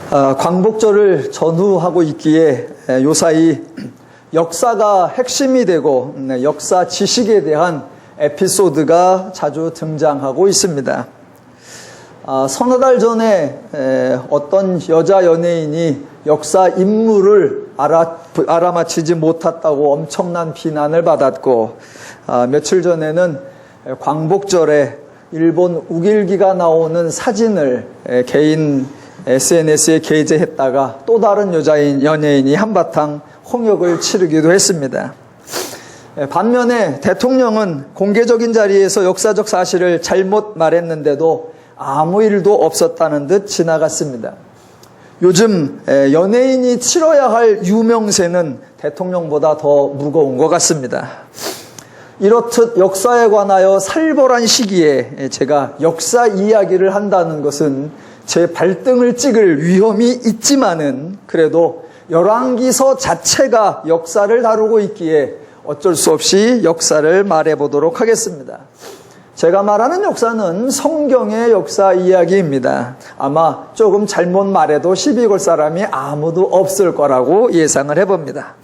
광복절을 전후하고 있기에 요사이 역사가 핵심이 되고 역사 지식에 대한 에피소드가 자주 등장하고 있습니다. 서너 달 전에 어떤 여자 연예인이 역사 인물을 알아맞히지 못했다고 엄청난 비난을 받았고, 며칠 전에는 광복절에 일본 우길기가 나오는 사진을 개인 SNS에 게재했다가 또 다른 연예인이 한바탕 홍역을 치르기도 했습니다. 반면에 대통령은 공개적인 자리에서 역사적 사실을 잘못 말했는데도 아무 일도 없었다는 듯 지나갔습니다. 요즘 연예인이 치러야 할 유명세는 대통령보다 더 무거운 것 같습니다. 이렇듯 역사에 관하여 살벌한 시기에 제가 역사 이야기를 한다는 것은 제 발등을 찍을 위험이 있지만은 그래도 열왕기서 자체가 역사를 다루고 있기에 어쩔 수 없이 역사를 말해보도록 하겠습니다. 제가 말하는 역사는 성경의 역사 이야기입니다. 아마 조금 잘못 말해도 시비 걸 사람이 아무도 없을 거라고 예상을 해봅니다.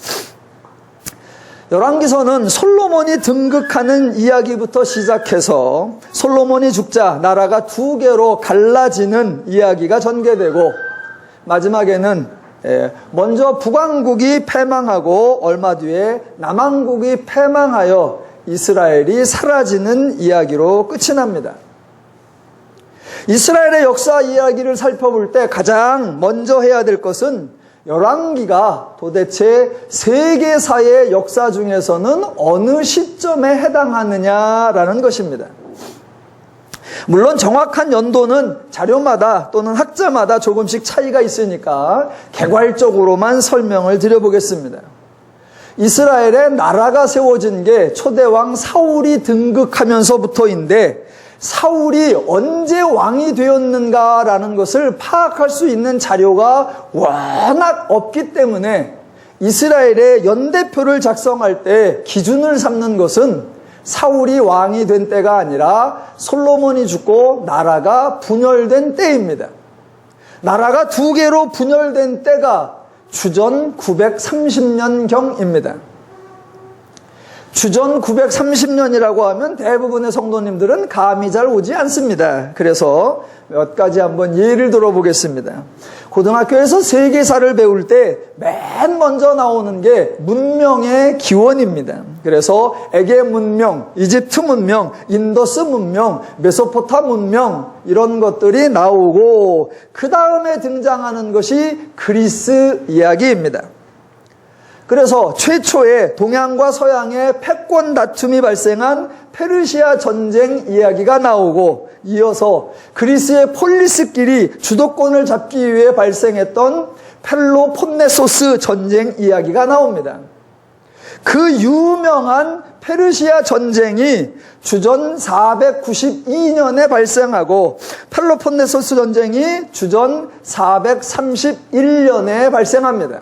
열왕기서는 솔로몬이 등극하는 이야기부터 시작해서 솔로몬이 죽자 나라가 두 개로 갈라지는 이야기가 전개되고, 마지막에는 먼저 북왕국이 패망하고 얼마 뒤에 남왕국이 패망하여 이스라엘이 사라지는 이야기로 끝이 납니다. 이스라엘의 역사 이야기를 살펴볼 때 가장 먼저 해야 될 것은 열왕기가 도대체 세계사의 역사 중에서는 어느 시점에 해당하느냐라는 것입니다. 물론 정확한 연도는 자료마다 또는 학자마다 조금씩 차이가 있으니까 개괄적으로만 설명을 드려보겠습니다. 이스라엘에 나라가 세워진 게 초대왕 사울이 등극하면서부터인데, 사울이 언제 왕이 되었는가라는 것을 파악할 수 있는 자료가 워낙 없기 때문에 이스라엘의 연대표를 작성할 때 기준을 삼는 것은 사울이 왕이 된 때가 아니라 솔로몬이 죽고 나라가 분열된 때입니다. 나라가 두 개로 분열된 때가 주전 930년경입니다. 주전 930년이라고 하면 대부분의 성도님들은 감이 잘 오지 않습니다. 그래서 몇 가지 한번 예를 들어보겠습니다. 고등학교에서 세계사를 배울 때 맨 먼저 나오는 게 문명의 기원입니다. 그래서 에게 문명, 이집트 문명, 인더스 문명, 메소포타 문명, 이런 것들이 나오고, 그 다음에 등장하는 것이 그리스 이야기입니다. 그래서 최초의 동양과 서양의 패권 다툼이 발생한 페르시아 전쟁 이야기가 나오고, 이어서 그리스의 폴리스끼리 주도권을 잡기 위해 발생했던 펠로폰네소스 전쟁 이야기가 나옵니다. 그 유명한 페르시아 전쟁이 주전 492년에 발생하고, 펠로폰네소스 전쟁이 주전 431년에 발생합니다.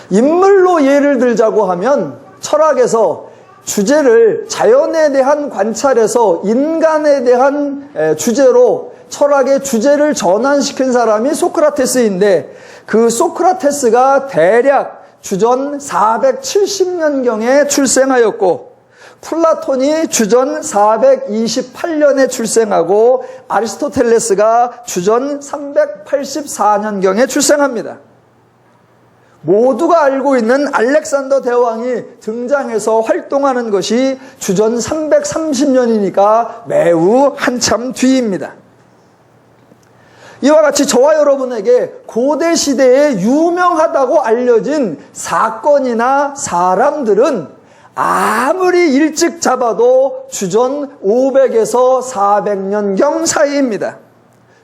인물로 예를 들자고 하면 철학에서 주제를 자연에 대한 관찰에서 인간에 대한 주제로 철학의 주제를 전환시킨 사람이 소크라테스인데, 그 소크라테스가 대략 주전 470년경에 출생하였고, 플라톤이 주전 428년에 출생하고, 아리스토텔레스가 주전 384년경에 출생합니다. 모두가 알고 있는 알렉산더 대왕이 등장해서 활동하는 것이 주전 330년이니까 매우 한참 뒤입니다. 이와 같이 저와 여러분에게 고대 시대에 유명하다고 알려진 사건이나 사람들은 아무리 일찍 잡아도 주전 500에서 400년경 사이입니다.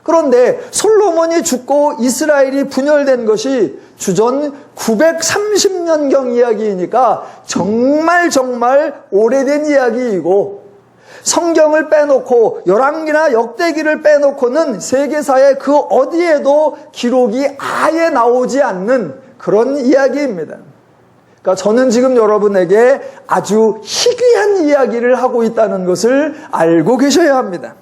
그런데 솔로몬이 죽고 이스라엘이 분열된 것이 주전 930년경 이야기이니까 정말 오래된 이야기이고, 성경을 빼놓고 열왕기나 역대기를 빼놓고는 세계사의 그 어디에도 기록이 아예 나오지 않는 그런 이야기입니다. 그러니까 저는 지금 여러분에게 아주 희귀한 이야기를 하고 있다는 것을 알고 계셔야 합니다.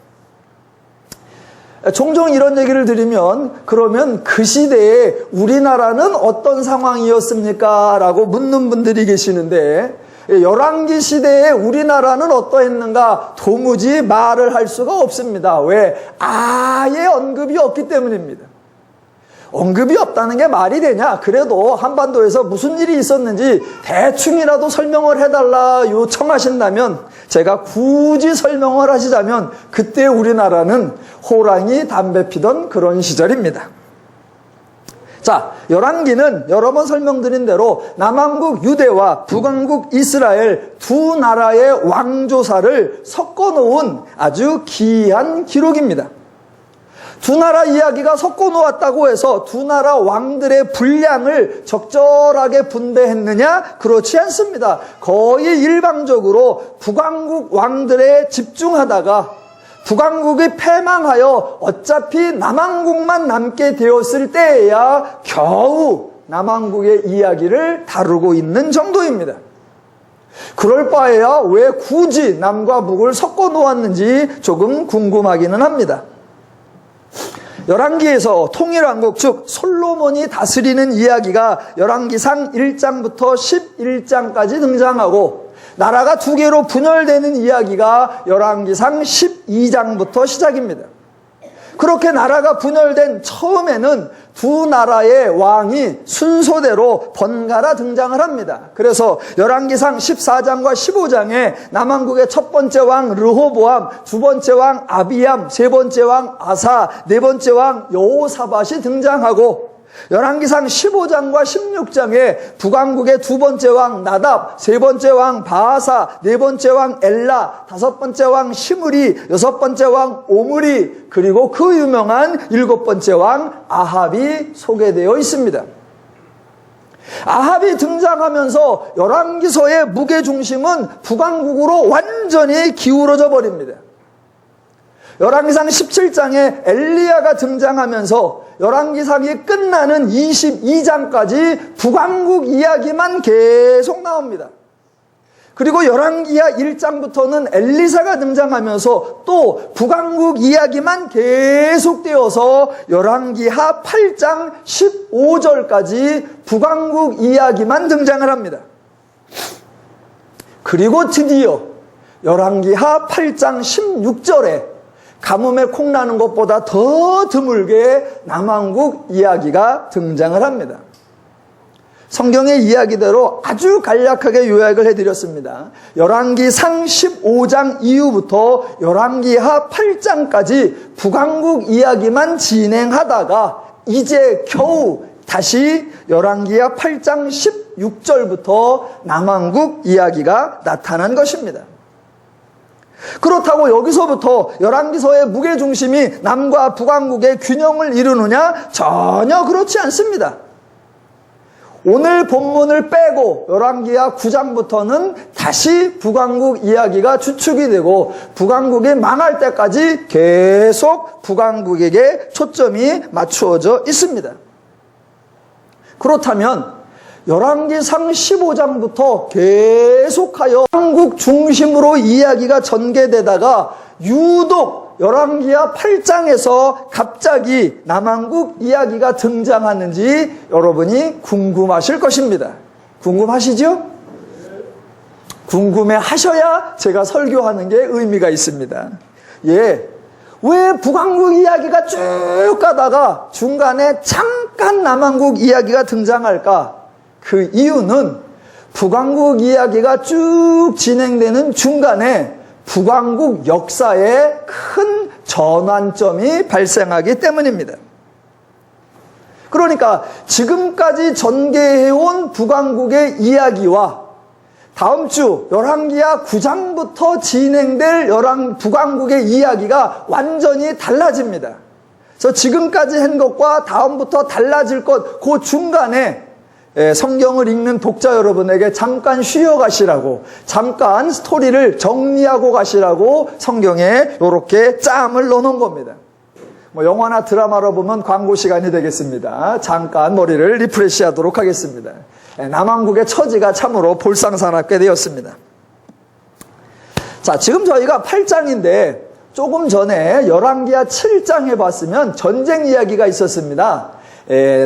종종 이런 얘기를 드리면 그러면 그 시대에 우리나라는 어떤 상황이었습니까? 라고 묻는 분들이 계시는데 열왕기 시대에 우리나라는 어떠했는가 도무지 말을 할 수가 없습니다. 왜? 아예 언급이 없기 때문입니다. 언급이 없다는 게 말이 되냐? 그래도 한반도에서 무슨 일이 있었는지 대충이라도 설명을 해달라 요청하신다면 제가 굳이 설명을 하시자면 그때 우리나라는 호랑이 담배 피던 그런 시절입니다. 자, 열왕기는 여러 번 설명드린 대로 남왕국 유대와 북왕국 이스라엘 두 나라의 왕조사를 섞어놓은 아주 귀한 기록입니다. 두 나라 이야기가 섞어 놓았다고 해서 두 나라 왕들의 분량을 적절하게 분배했느냐? 그렇지 않습니다. 거의 일방적으로 북왕국 왕들에 집중하다가 북왕국이 패망하여 어차피 남왕국만 남게 되었을 때에야 겨우 남왕국의 이야기를 다루고 있는 정도입니다. 그럴 바에야 왜 굳이 남과 북을 섞어 놓았는지 조금 궁금하기는 합니다. 열왕기에서 통일왕국 즉 솔로몬이 다스리는 이야기가 열왕기상 1장부터 11장까지 등장하고 나라가 두 개로 분열되는 이야기가 열왕기상 12장부터 시작입니다. 그렇게 나라가 분열된 처음에는 두 나라의 왕이 순서대로 번갈아 등장을 합니다. 그래서 열왕기상 14장과 15장에 남왕국의 첫 번째 왕 르호보암, 두 번째 왕 아비암, 세 번째 왕 아사, 네 번째 왕 여호사밧이 등장하고 열왕기상 15장과 16장에 북왕국의 두 번째 왕 나답, 세 번째 왕 바하사, 네 번째 왕 엘라, 다섯 번째 왕 시므리, 여섯 번째 왕 오므리, 그리고 그 유명한 일곱 번째 왕 아합이 소개되어 있습니다. 아합이 등장하면서 열왕기서의 무게중심은 북왕국으로 완전히 기울어져 버립니다. 열왕기상 17장에 엘리야가 등장하면서 열왕기상이 끝나는 22장까지 북왕국 이야기만 계속 나옵니다. 그리고 열왕기하 1장부터는 엘리사가 등장하면서 또 북왕국 이야기만 계속되어서 열왕기하 8장 15절까지 북왕국 이야기만 등장을 합니다. 그리고 드디어 열왕기하 8장 16절에 가뭄에 콩 나는 것보다 더 드물게 남왕국 이야기가 등장을 합니다. 성경의 이야기대로 아주 간략하게 요약을 해드렸습니다. 열왕기상 15장 이후부터 열왕기하 8장까지 북왕국 이야기만 진행하다가 이제 겨우 다시 열왕기하 8장 16절부터 남왕국 이야기가 나타난 것입니다. 그렇다고 여기서부터 열왕기서의 무게중심이 남과 북왕국의 균형을 이루느냐? 전혀 그렇지 않습니다. 오늘 본문을 빼고 열왕기하 9장부터는 다시 북왕국 이야기가 주축이 되고 북왕국이 망할 때까지 계속 북왕국에게 초점이 맞추어져 있습니다. 그렇다면 열왕기상 15장부터 계속하여 한국 중심으로 이야기가 전개되다가 유독 열왕기하 8장에서 갑자기 남왕국 이야기가 등장하는지 여러분이 궁금하실 것입니다. 궁금하시죠? 궁금해 하셔야 제가 설교하는 게 의미가 있습니다. 예. 왜 북왕국 이야기가 쭉 가다가 중간에 잠깐 남왕국 이야기가 등장할까? 그 이유는 북왕국 이야기가 쭉 진행되는 중간에 북왕국 역사에 큰 전환점이 발생하기 때문입니다. 그러니까 지금까지 전개해온 북왕국의 이야기와 다음 주 열왕기하 9장부터 진행될 북왕국의 이야기가 완전히 달라집니다. 그래서 지금까지 한 것과 다음부터 달라질 것, 그 중간에 성경을 읽는 독자 여러분에게 잠깐 쉬어가시라고, 잠깐 스토리를 정리하고 가시라고 성경에 이렇게 짬을 넣어놓은 겁니다. 영화나 드라마로 보면 광고 시간이 되겠습니다. 잠깐 머리를 리프레시 하도록 하겠습니다. 남왕국의 처지가 참으로 볼상사납게 되었습니다. 자, 지금 저희가 8장인데 조금 전에 열왕기하 7장에 봤으면 전쟁 이야기가 있었습니다.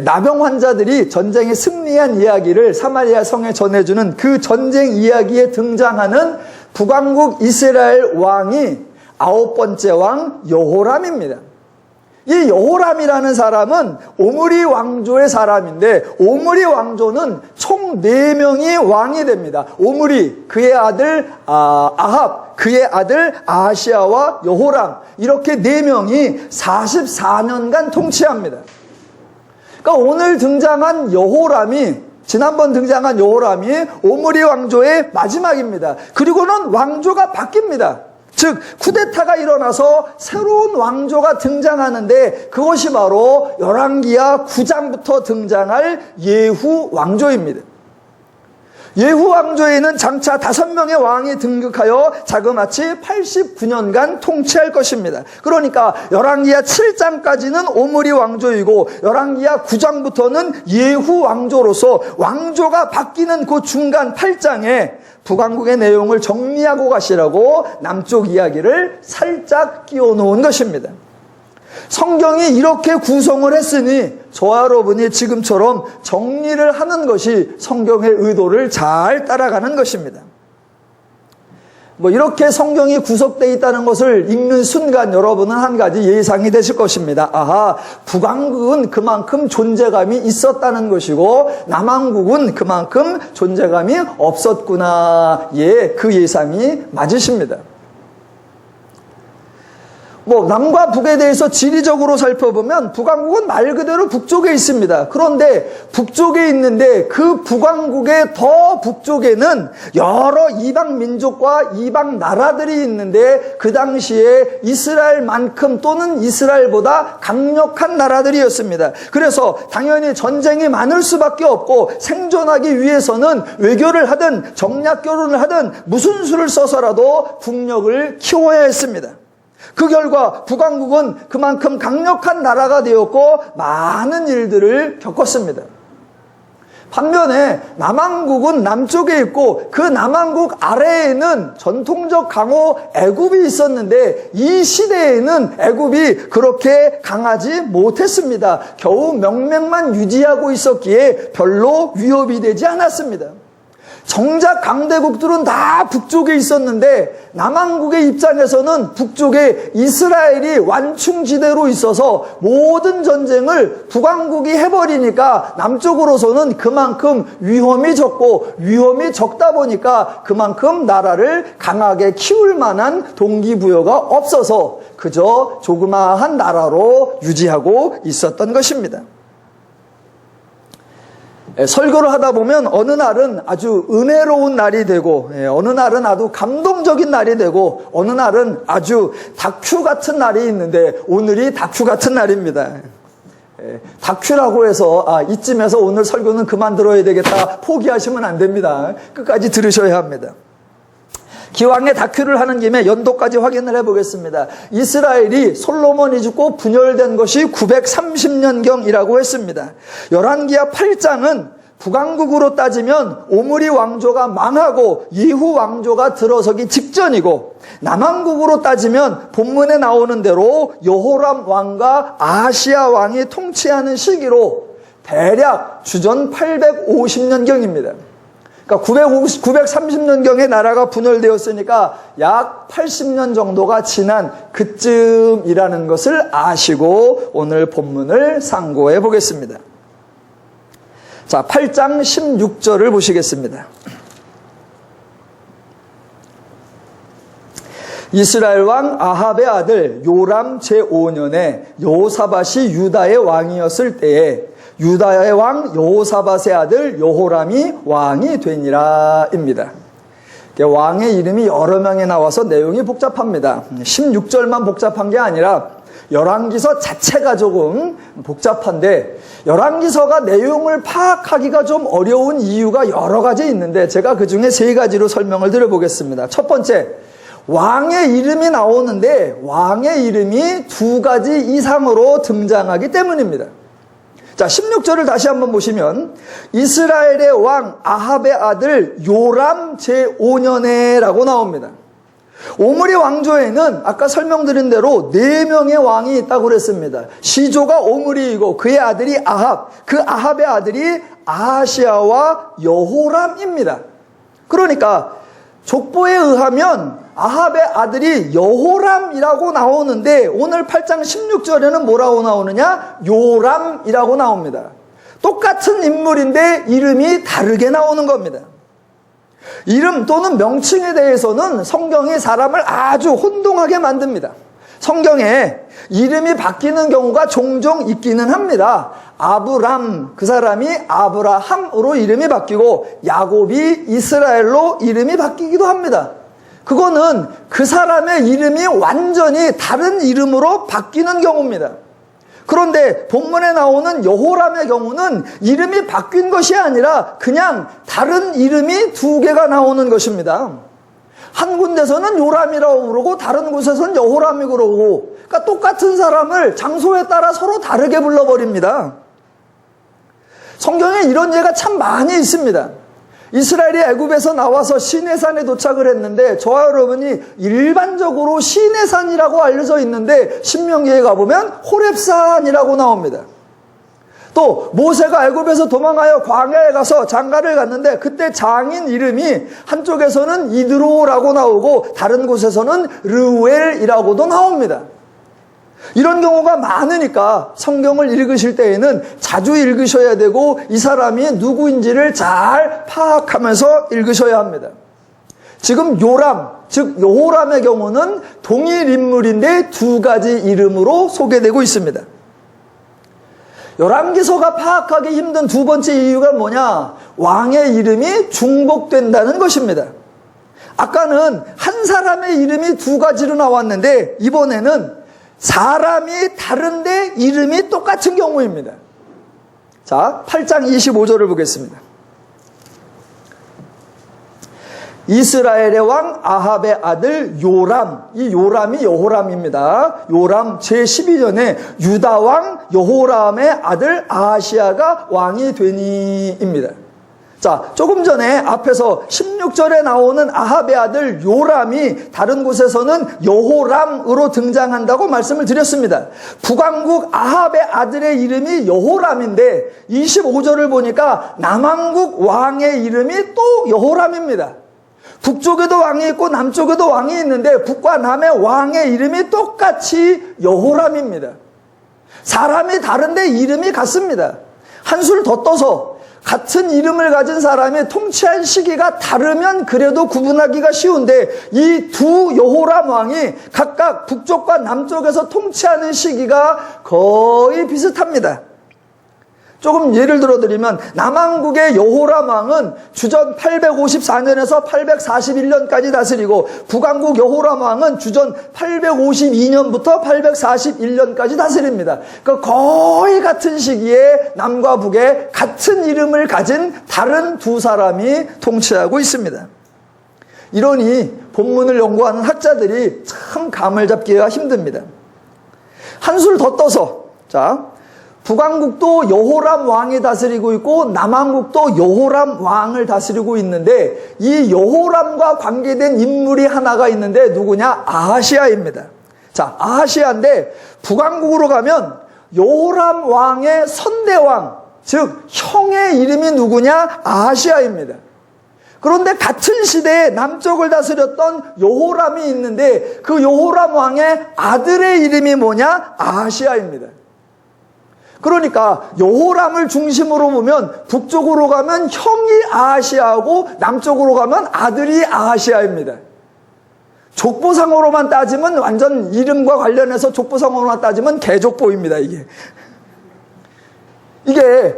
나병 환자들이 전쟁에 승리한 이야기를 사마리아 성에 전해주는 그 전쟁 이야기에 등장하는 북왕국 이스라엘 왕이 9번째 왕 여호람입니다. 이 여호람이라는 사람은 오므리 왕조의 사람인데, 오므리 왕조는 총 4명이 왕이 됩니다. 오므리, 그의 아들 아합, 그의 아들 아하시아와 여호람, 이렇게 4명이 44년간 통치합니다. 그러니까 오늘 등장한 여호람이, 지난번 등장한 여호람이 오므리 왕조의 마지막입니다. 그리고는 왕조가 바뀝니다. 즉 쿠데타가 일어나서 새로운 왕조가 등장하는데, 그것이 바로 열왕기하 9장부터 등장할 예후 왕조입니다. 예후 왕조에는 장차 5명의 왕이 등극하여 자그마치 89년간 통치할 것입니다. 그러니까 열왕기하 7장까지는 오므리 왕조이고 열왕기하 9장부터는 예후 왕조로서 왕조가 바뀌는 그 중간 8장에 북왕국의 내용을 정리하고 가시라고 남쪽 이야기를 살짝 끼워 놓은 것입니다. 성경이 이렇게 구성을 했으니 저와 여러분이 지금처럼 정리를 하는 것이 성경의 의도를 잘 따라가는 것입니다. 이렇게 성경이 구성되어 있다는 것을 읽는 순간 여러분은 한 가지 예상이 되실 것입니다. 아하, 북왕국은 그만큼 존재감이 있었다는 것이고 남왕국은 그만큼 존재감이 없었구나. 그 예상이 맞으십니다. 남과 북에 대해서 지리적으로 살펴보면 북왕국은 말 그대로 북쪽에 있습니다. 그런데 북쪽에 있는데 그 북왕국의 더 북쪽에는 여러 이방 민족과 이방 나라들이 있는데, 그 당시에 이스라엘만큼 또는 이스라엘보다 강력한 나라들이었습니다. 그래서 당연히 전쟁이 많을 수밖에 없고, 생존하기 위해서는 외교를 하든 정략 결혼을 하든 무슨 수를 써서라도 국력을 키워야 했습니다. 그 결과 북왕국은 그만큼 강력한 나라가 되었고 많은 일들을 겪었습니다. 반면에 남왕국은 남쪽에 있고 그 남왕국 아래에는 전통적 강호 애굽이 있었는데, 이 시대에는 애굽이 그렇게 강하지 못했습니다. 겨우 명맥만 유지하고 있었기에 별로 위협이 되지 않았습니다. 정작 강대국들은 다 북쪽에 있었는데 남왕국의 입장에서는 북쪽에 이스라엘이 완충지대로 있어서 모든 전쟁을 북왕국이 해버리니까 남쪽으로서는 그만큼 위험이 적고, 위험이 적다 보니까 그만큼 나라를 강하게 키울 만한 동기부여가 없어서 그저 조그마한 나라로 유지하고 있었던 것입니다. 설교를 하다 보면 어느 날은 아주 은혜로운 날이 되고, 어느 날은 아주 감동적인 날이 되고, 어느 날은 아주 다큐 같은 날이 있는데 오늘이 다큐 같은 날입니다. 다큐라고 해서 이쯤에서 오늘 설교는 그만 들어야 되겠다 포기하시면 안 됩니다. 끝까지 들으셔야 합니다. 기왕에 다큐를 하는 김에 연도까지 확인을 해보겠습니다. 이스라엘이 솔로몬이 죽고 분열된 것이 930년경이라고 했습니다. 열왕기하 8장은 북왕국으로 따지면 오므리 왕조가 망하고 예후 왕조가 들어서기 직전이고, 남왕국으로 따지면 본문에 나오는 대로 여호람 왕과 아하시아 왕이 통치하는 시기로 대략 주전 850년경입니다. 그러니까 930년경에 나라가 분열되었으니까 약 80년 정도가 지난 그쯤이라는 것을 아시고 오늘 본문을 상고해 보겠습니다. 자, 8장 16절을 보시겠습니다. 이스라엘 왕 아합의 아들 요람 제5년에 여호사밧이 유다의 왕이었을 때에 유다의 왕 여호사밧의 아들 여호람이 왕이 되니라 입니다. 왕의 이름이 여러 명이 나와서 내용이 복잡합니다. 16절만 복잡한 게 아니라 열왕기서 자체가 조금 복잡한데, 열왕기서가 내용을 파악하기가 좀 어려운 이유가 여러 가지 있는데 제가 그 중에 3가지로 설명을 드려보겠습니다. 첫 번째, 왕의 이름이 나오는데 왕의 이름이 2가지 이상으로 등장하기 때문입니다. 자, 16절을 다시 한번 보시면 이스라엘의 왕 아합의 아들 요람 제5년에 라고 나옵니다. 오므리 왕조에는 아까 설명드린 대로 4명의 왕이 있다고 그랬습니다. 시조가 오므리이고 그의 아들이 아합, 그 아합의 아들이 아하시아와 여호람입니다. 그러니까 족보에 의하면 아합의 아들이 여호람이라고 나오는데 오늘 8장 16절에는 뭐라고 나오느냐? 요람이라고 나옵니다. 똑같은 인물인데 이름이 다르게 나오는 겁니다. 이름 또는 명칭에 대해서는 성경이 사람을 아주 혼동하게 만듭니다. 성경에 이름이 바뀌는 경우가 종종 있기는 합니다. 아브람, 그 사람이 아브라함으로 이름이 바뀌고 야곱이 이스라엘로 이름이 바뀌기도 합니다. 그거는 그 사람의 이름이 완전히 다른 이름으로 바뀌는 경우입니다. 그런데 본문에 나오는 여호람의 경우는 이름이 바뀐 것이 아니라 그냥 다른 이름이 2개가 나오는 것입니다. 한 군데서는 요람이라고 부르고 다른 곳에서는 여호람이라고 그러고, 그러니까 똑같은 사람을 장소에 따라 서로 다르게 불러버립니다. 성경에 이런 예가 참 많이 있습니다. 이스라엘이 애굽에서 나와서 시내산에 도착을 했는데 저와 여러분이 일반적으로 시내산이라고 알려져 있는데 신명기에 가보면 호렙산이라고 나옵니다. 또 모세가 애굽에서 도망하여 광야에 가서 장가를 갔는데 그때 장인 이름이 한쪽에서는 이드로라고 나오고 다른 곳에서는 르웰이라고도 나옵니다. 이런 경우가 많으니까 성경을 읽으실 때에는 자주 읽으셔야 되고 이 사람이 누구인지를 잘 파악하면서 읽으셔야 합니다. 지금 요람, 즉 여호람의 경우는 동일 인물인데 2가지 이름으로 소개되고 있습니다. 열왕기서가 파악하기 힘든 2번째 이유가 뭐냐? 왕의 이름이 중복된다는 것입니다. 아까는 한 사람의 이름이 2가지로 나왔는데 이번에는 사람이 다른데 이름이 똑같은 경우입니다. 자, 8장 25절을 보겠습니다. 이스라엘의 왕 아합의 아들 요람, 이 요람이 여호람입니다. 요람 제12년에 유다 왕 여호람의 아들 아하시아가 왕이 되니입니다. 자, 조금 전에 앞에서 16절에 나오는 아합의 아들 요람이 다른 곳에서는 여호람으로 등장한다고 말씀을 드렸습니다. 북왕국 아합의 아들의 이름이 여호람인데 25절을 보니까 남왕국 왕의 이름이 또 여호람입니다. 북쪽에도 왕이 있고 남쪽에도 왕이 있는데 북과 남의 왕의 이름이 똑같이 여호람입니다. 사람이 다른데 이름이 같습니다. 한술 더 떠서 같은 이름을 가진 사람이 통치한 시기가 다르면 그래도 구분하기가 쉬운데 이 2 여호람 왕이 각각 북쪽과 남쪽에서 통치하는 시기가 거의 비슷합니다. 조금 예를 들어드리면 남왕국의 여호람 왕은 주전 854년에서 841년까지 다스리고 북왕국 여호람 왕은 주전 852년부터 841년까지 다스립니다. 그러니까 거의 같은 시기에 남과 북에 같은 이름을 가진 다른 2 사람이 통치하고 있습니다. 이러니 본문을 연구하는 학자들이 참 감을 잡기가 힘듭니다. 한술 더 떠서 북왕국도 여호람 왕이 다스리고 있고 남왕국도 여호람 왕을 다스리고 있는데 이 여호람과 관계된 인물이 하나가 있는데 누구냐? 아하시아입니다. 자, 아하시아인데 북왕국으로 가면 여호람 왕의 선대왕, 즉 형의 이름이 누구냐? 아하시아입니다. 그런데 같은 시대에 남쪽을 다스렸던 여호람이 있는데 그 여호람 왕의 아들의 이름이 뭐냐? 아하시아입니다. 그러니까 여호람을 중심으로 보면 북쪽으로 가면 형이 아하시아고 남쪽으로 가면 아들이 아하시아입니다. 족보상으로만 따지면 완전 이름과 관련해서 족보상으로만 따지면 개족보입니다. 이게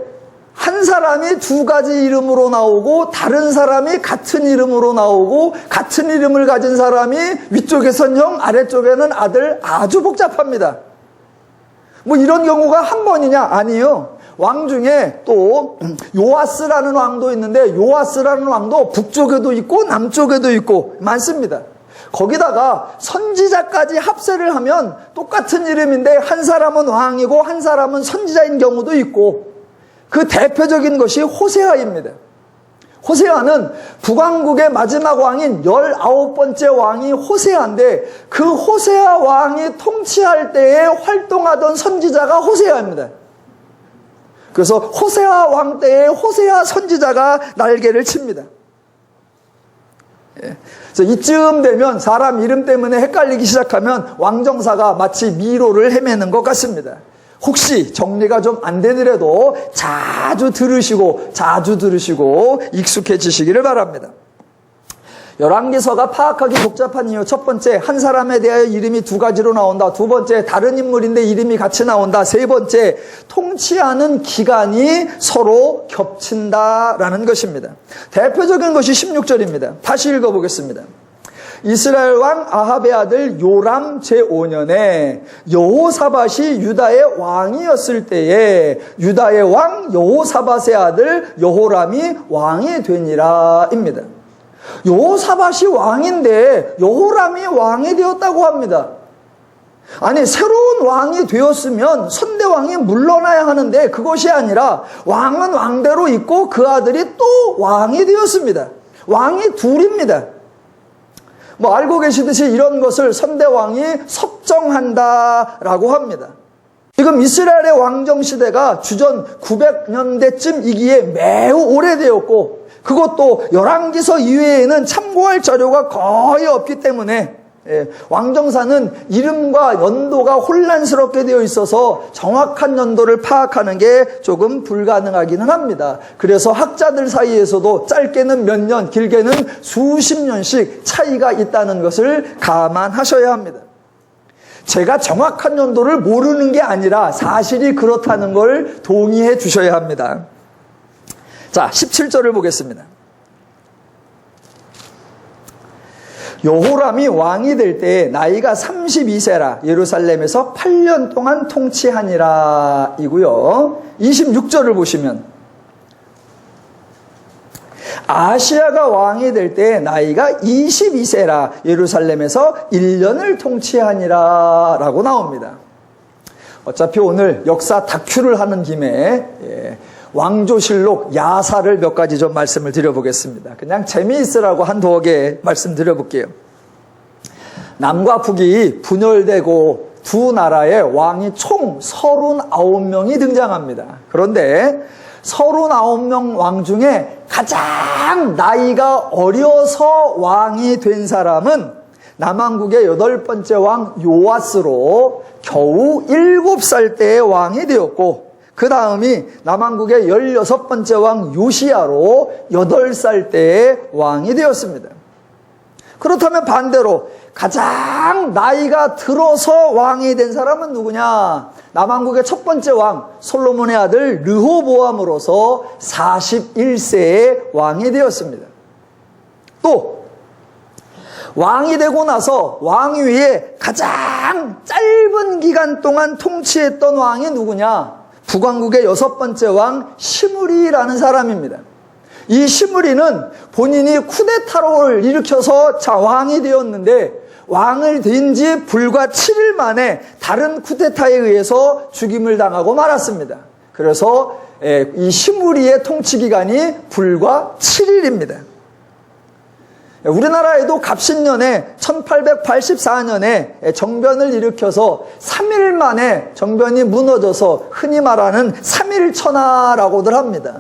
한 사람이 2가지 이름으로 나오고 다른 사람이 같은 이름으로 나오고 같은 이름을 가진 사람이 위쪽에선 형, 아래쪽에는 아들, 아주 복잡합니다. 뭐 이런 경우가 한 번이냐? 아니요. 왕 중에 또 요아스라는 왕도 있는데 요아스라는 왕도 북쪽에도 있고 남쪽에도 있고 많습니다. 거기다가 선지자까지 합세를 하면 똑같은 이름인데 한 사람은 왕이고 한 사람은 선지자인 경우도 있고 그 대표적인 것이 호세아입니다. 호세아는 북왕국의 마지막 왕인 19번째 왕이 호세아인데 그 호세아 왕이 통치할 때에 활동하던 선지자가 호세아입니다. 그래서 호세아 왕 때에 호세아 선지자가 날개를 칩니다. 그래서 이쯤 되면 사람 이름 때문에 헷갈리기 시작하면 왕정사가 마치 미로를 헤매는 것 같습니다. 혹시 정리가 좀 안 되더라도 자주 들으시고 익숙해지시기를 바랍니다. 열왕기서가 파악하기 복잡한 이유, 첫 번째, 한 사람에 대하여 이름이 두 가지로 나온다. 두 번째, 다른 인물인데 이름이 같이 나온다. 세 번째, 통치하는 기간이 서로 겹친다라는 것입니다. 대표적인 것이 16절입니다. 다시 읽어보겠습니다. 이스라엘 왕 아합의 아들 요람 제5년에 여호사밧이 유다의 왕이었을 때에 유다의 왕 여호사밧의 아들 여호람이 왕이 되니라 입니다. 여호사밧이 왕인데 여호람이 왕이 되었다고 합니다. 아니, 새로운 왕이 되었으면 선대왕이 물러나야 하는데 그것이 아니라 왕은 왕대로 있고 그 아들이 또 왕이 되었습니다. 왕이 둘입니다. 알고 계시듯이 이런 것을 선대왕이 섭정한다라고 합니다. 지금 이스라엘의 왕정시대가 주전 900년대쯤이기에 매우 오래되었고 그것도 열왕기서 이외에는 참고할 자료가 거의 없기 때문에 왕정사는 이름과 연도가 혼란스럽게 되어 있어서 정확한 연도를 파악하는 게 조금 불가능하기는 합니다. 그래서 학자들 사이에서도 짧게는 몇 년, 길게는 수십 년씩 차이가 있다는 것을 감안하셔야 합니다. 제가 정확한 연도를 모르는 게 아니라 사실이 그렇다는 걸 동의해 주셔야 합니다. 자, 17절을 보겠습니다. 여호람이 왕이 될 때 나이가 32세라 예루살렘에서 8년 동안 통치하니라 이고요. 26절을 보시면 아시아가 왕이 될 때 나이가 22세라 예루살렘에서 1년을 통치하니라 라고 나옵니다. 어차피 오늘 역사 다큐를 하는 김에 왕조실록 야사를 몇 가지 좀 말씀을 드려보겠습니다. 그냥 재미있으라고 한두 개 말씀드려볼게요. 남과 북이 분열되고 두 나라의 왕이 총 39명이 등장합니다. 그런데 39명 왕 중에 가장 나이가 어려서 왕이 된 사람은 남왕국의 8번째 왕 요아스로 겨우 7살 때의 왕이 되었고 그 다음이 남왕국의 16번째 왕 요시야로 8살 때의 왕이 되었습니다. 그렇다면 반대로 가장 나이가 들어서 왕이 된 사람은 누구냐? 남왕국의 첫 번째 왕 솔로몬의 아들 르호보암으로서 41세의 왕이 되었습니다. 또 왕이 되고 나서 왕위에 가장 짧은 기간 동안 통치했던 왕이 누구냐? 북왕국의 6번째 왕 시므리라는 사람입니다. 이 시므리는 본인이 쿠데타를 일으켜서 왕이 되었는데 왕을 된 지 불과 7일 만에 다른 쿠데타에 의해서 죽임을 당하고 말았습니다. 그래서 이 시므리의 통치 기간이 불과 7일입니다. 우리나라에도 갑신년에 1884년에 정변을 일으켜서 3일 만에 정변이 무너져서 흔히 말하는 3일천하라고들 합니다.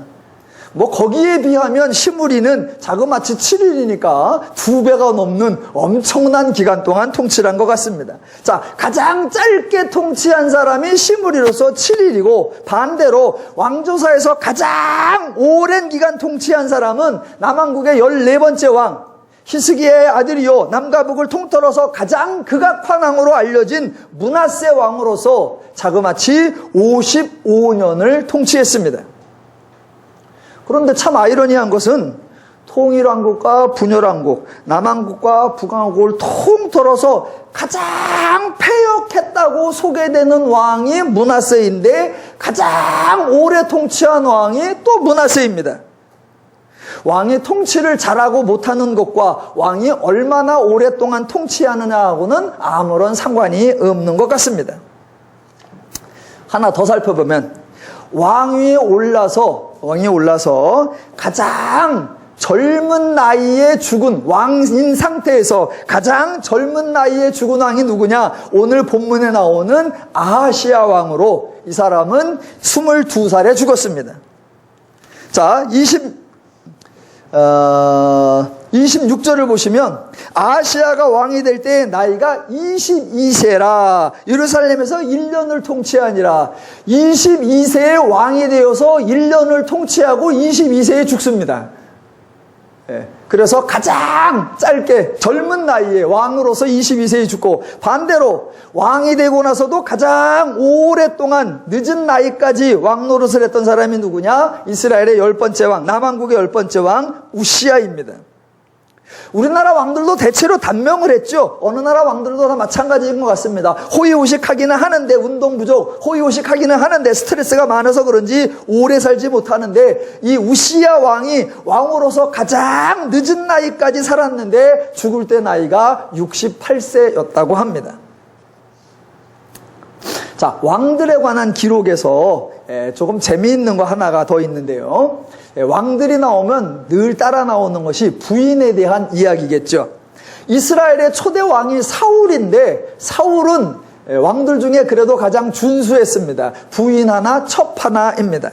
거기에 비하면 시므리는 자그마치 7일이니까 2배가 넘는 엄청난 기간 동안 통치를 한 것 같습니다. 자, 가장 짧게 통치한 사람이 시므리로서 7일이고 반대로 왕조사에서 가장 오랜 기간 통치한 사람은 남왕국의 14번째 왕 히스기야의 아들이요 남과 북을 통틀어서 가장 극악환왕으로 알려진 므낫세 왕으로서 자그마치 55년을 통치했습니다. 그런데 참 아이러니한 것은 통일왕국과 분열왕국, 남왕국과 북왕국을 통틀어서 가장 패역했다고 소개되는 왕이 므낫세인데 가장 오래 통치한 왕이 또 므낫세입니다. 왕이 통치를 잘하고 못하는 것과 왕이 얼마나 오랫동안 통치하느냐하고는 아무런 상관이 없는 것 같습니다. 하나 더 살펴보면 왕이 올라서 가장 젊은 나이에 죽은 왕인 상태에서 가장 젊은 나이에 죽은 왕이 누구냐? 오늘 본문에 나오는 아하시야 왕으로 이 사람은 22살에 죽었습니다. 자, 26절을 보시면 아하시야가 왕이 될 때 나이가 22세라. 예루살렘에서 1년을 통치하니라. 22세에 왕이 되어서 1년을 통치하고 22세에 죽습니다. 그래서 가장 짧게 젊은 나이에 왕으로서 22세에 죽고, 반대로 왕이 되고 나서도 가장 오랫동안 늦은 나이까지 왕 노릇을 했던 사람이 누구냐? 이스라엘의 10번째 왕, 남왕국의 10번째 왕 우시야입니다. 우리나라 왕들도 대체로 단명을 했죠. 어느 나라 왕들도 다 마찬가지인 것 같습니다. 호의호식하기는 하는데, 운동 부족, 호의호식하기는 하는데 스트레스가 많아서 그런지 오래 살지 못하는데, 이 우시야 왕이 왕으로서 가장 늦은 나이까지 살았는데 죽을 때 나이가 68세였다고 합니다. 자, 왕들에 관한 기록에서 조금 재미있는 거 하나가 더 있는데요. 왕들이 나오면 늘 따라 나오는 것이 부인에 대한 이야기겠죠. 이스라엘의 초대 왕이 사울인데, 사울은 왕들 중에 그래도 가장 준수했습니다. 부인 하나, 첩 하나입니다.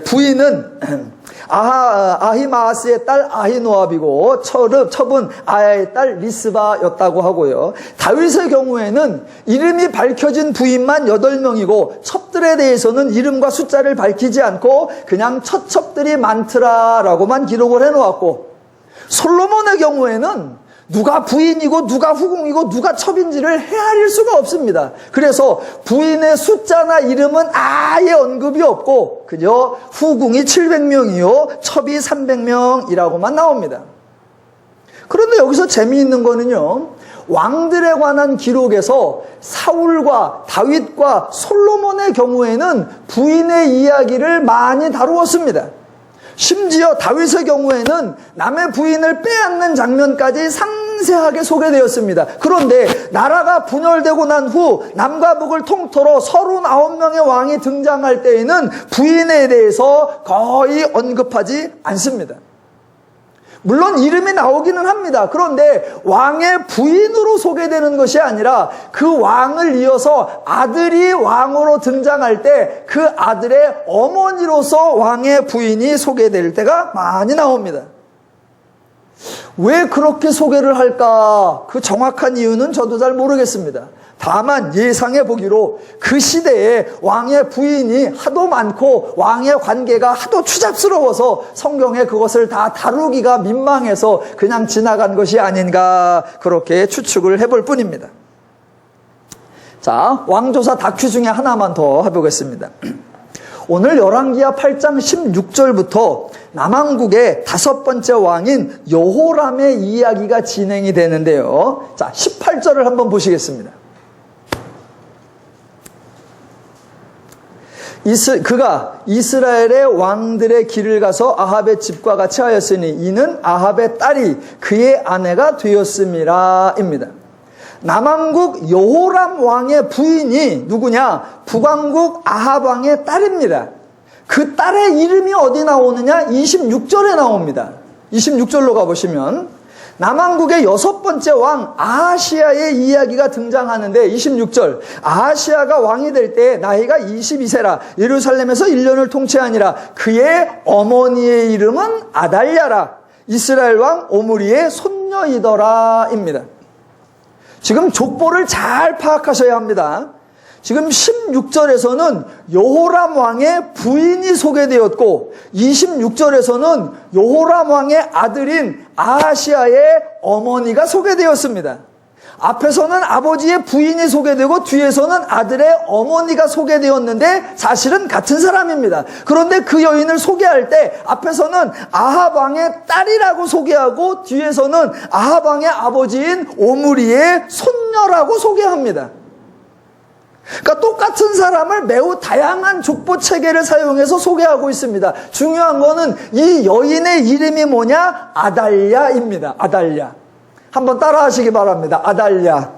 부인은 아히마아스의 딸 아히노압이고, 첩은 아야의 딸 리스바였다고 하고요. 다윗의 경우에는 이름이 밝혀진 부인만 8명이고 첩들에 대해서는 이름과 숫자를 밝히지 않고 그냥 첩들이 많더라라고만 기록을 해놓았고, 솔로몬의 경우에는 누가 부인이고 누가 후궁이고 누가 첩인지를 헤아릴 수가 없습니다. 그래서 부인의 숫자나 이름은 아예 언급이 없고 그저 후궁이 700명이요 첩이 300명이라고만 나옵니다. 그런데 여기서 재미있는 거는요, 왕들에 관한 기록에서 사울과 다윗과 솔로몬의 경우에는 부인의 이야기를 많이 다루었습니다. 심지어 다윗의 경우에는 남의 부인을 빼앗는 장면까지 상세하게 소개되었습니다. 그런데 나라가 분열되고 난 후 남과 북을 통틀어 39명의 왕이 등장할 때에는 부인에 대해서 거의 언급하지 않습니다. 물론 이름이 나오기는 합니다. 그런데 왕의 부인으로 소개되는 것이 아니라 그 왕을 이어서 아들이 왕으로 등장할 때 그 아들의 어머니로서 왕의 부인이 소개될 때가 많이 나옵니다. 왜 그렇게 소개를 할까? 그 정확한 이유는 저도 잘 모르겠습니다. 다만 예상해 보기로 그 시대에 왕의 부인이 하도 많고 왕의 관계가 하도 추잡스러워서 성경에 그것을 다 다루기가 민망해서 그냥 지나간 것이 아닌가, 그렇게 추측을 해볼 뿐입니다. 자, 왕조사 다큐 중에 하나만 더 해보겠습니다. 오늘 열왕기하 8장 16절부터 남왕국의 5번째 왕인 여호람의 이야기가 진행이 되는데요. 자, 18절을 한번 보시겠습니다. 그가 이스라엘의 왕들의 길을 가서 아합의 집과 같이 하였으니 이는 아합의 딸이 그의 아내가 되었음이라입니다. 남왕국 여호람 왕의 부인이 누구냐? 북왕국 아합 왕의 딸입니다. 그 딸의 이름이 어디 나오느냐? 26절에 나옵니다. 26절로 가보시면 남왕국의 6번째 왕 아하시야의 이야기가 등장하는데, 26절, 아하시야가 왕이 될 때 나이가 22세라. 예루살렘에서 1년을 통치하니라. 그의 어머니의 이름은 아달랴라. 이스라엘 왕 오므리의 손녀이더라입니다. 지금 족보를 잘 파악하셔야 합니다. 지금 16절에서는 여호람 왕의 부인이 소개되었고 26절에서는 여호람 왕의 아들인 아하시야의 어머니가 소개되었습니다. 앞에서는 아버지의 부인이 소개되고 뒤에서는 아들의 어머니가 소개되었는데 사실은 같은 사람입니다. 그런데 그 여인을 소개할 때 앞에서는 아합 왕의 딸이라고 소개하고 뒤에서는 아합 왕의 아버지인 오므리의 손녀라고 소개합니다. 그러니까 똑같은 사람을 매우 다양한 족보 체계를 사용해서 소개하고 있습니다. 중요한 거는 이 여인의 이름이 뭐냐? 아달랴입니다. 아달랴. 한번 따라 하시기 바랍니다. 아달랴.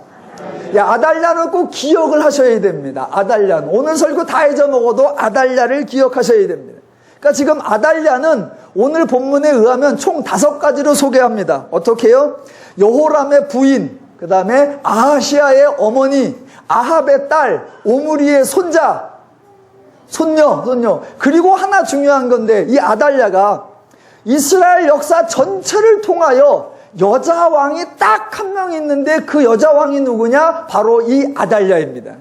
야, 아달랴는 꼭 기억을 하셔야 됩니다. 아달랴는 오늘 설교 다 잊어먹어도 아달랴를 기억하셔야 됩니다. 그러니까 지금 아달랴는 오늘 본문에 의하면 총 5가지로 소개합니다. 어떻게 해요? 여호람의 부인, 그 다음에 아하시아의 어머니, 아합의 딸, 오므리의 손녀. 그리고 하나 중요한 건데, 이 아달랴가 이스라엘 역사 전체를 통하여 여자 왕이 딱 한 명 있는데 그 여자 왕이 누구냐? 바로 이 아달랴입니다.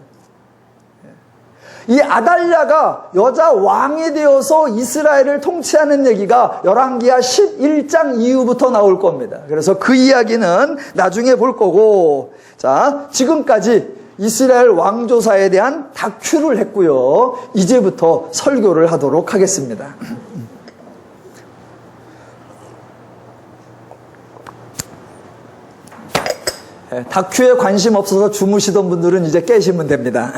이 아달랴가 여자 왕이 되어서 이스라엘을 통치하는 얘기가 열왕기하 11장 이후부터 나올 겁니다. 그래서 그 이야기는 나중에 볼 거고, 자, 지금까지 이스라엘 왕조사에 대한 다큐를 했고요. 이제부터 설교를 하도록 하겠습니다. 다큐에 관심 없어서 주무시던 분들은 이제 깨시면 됩니다.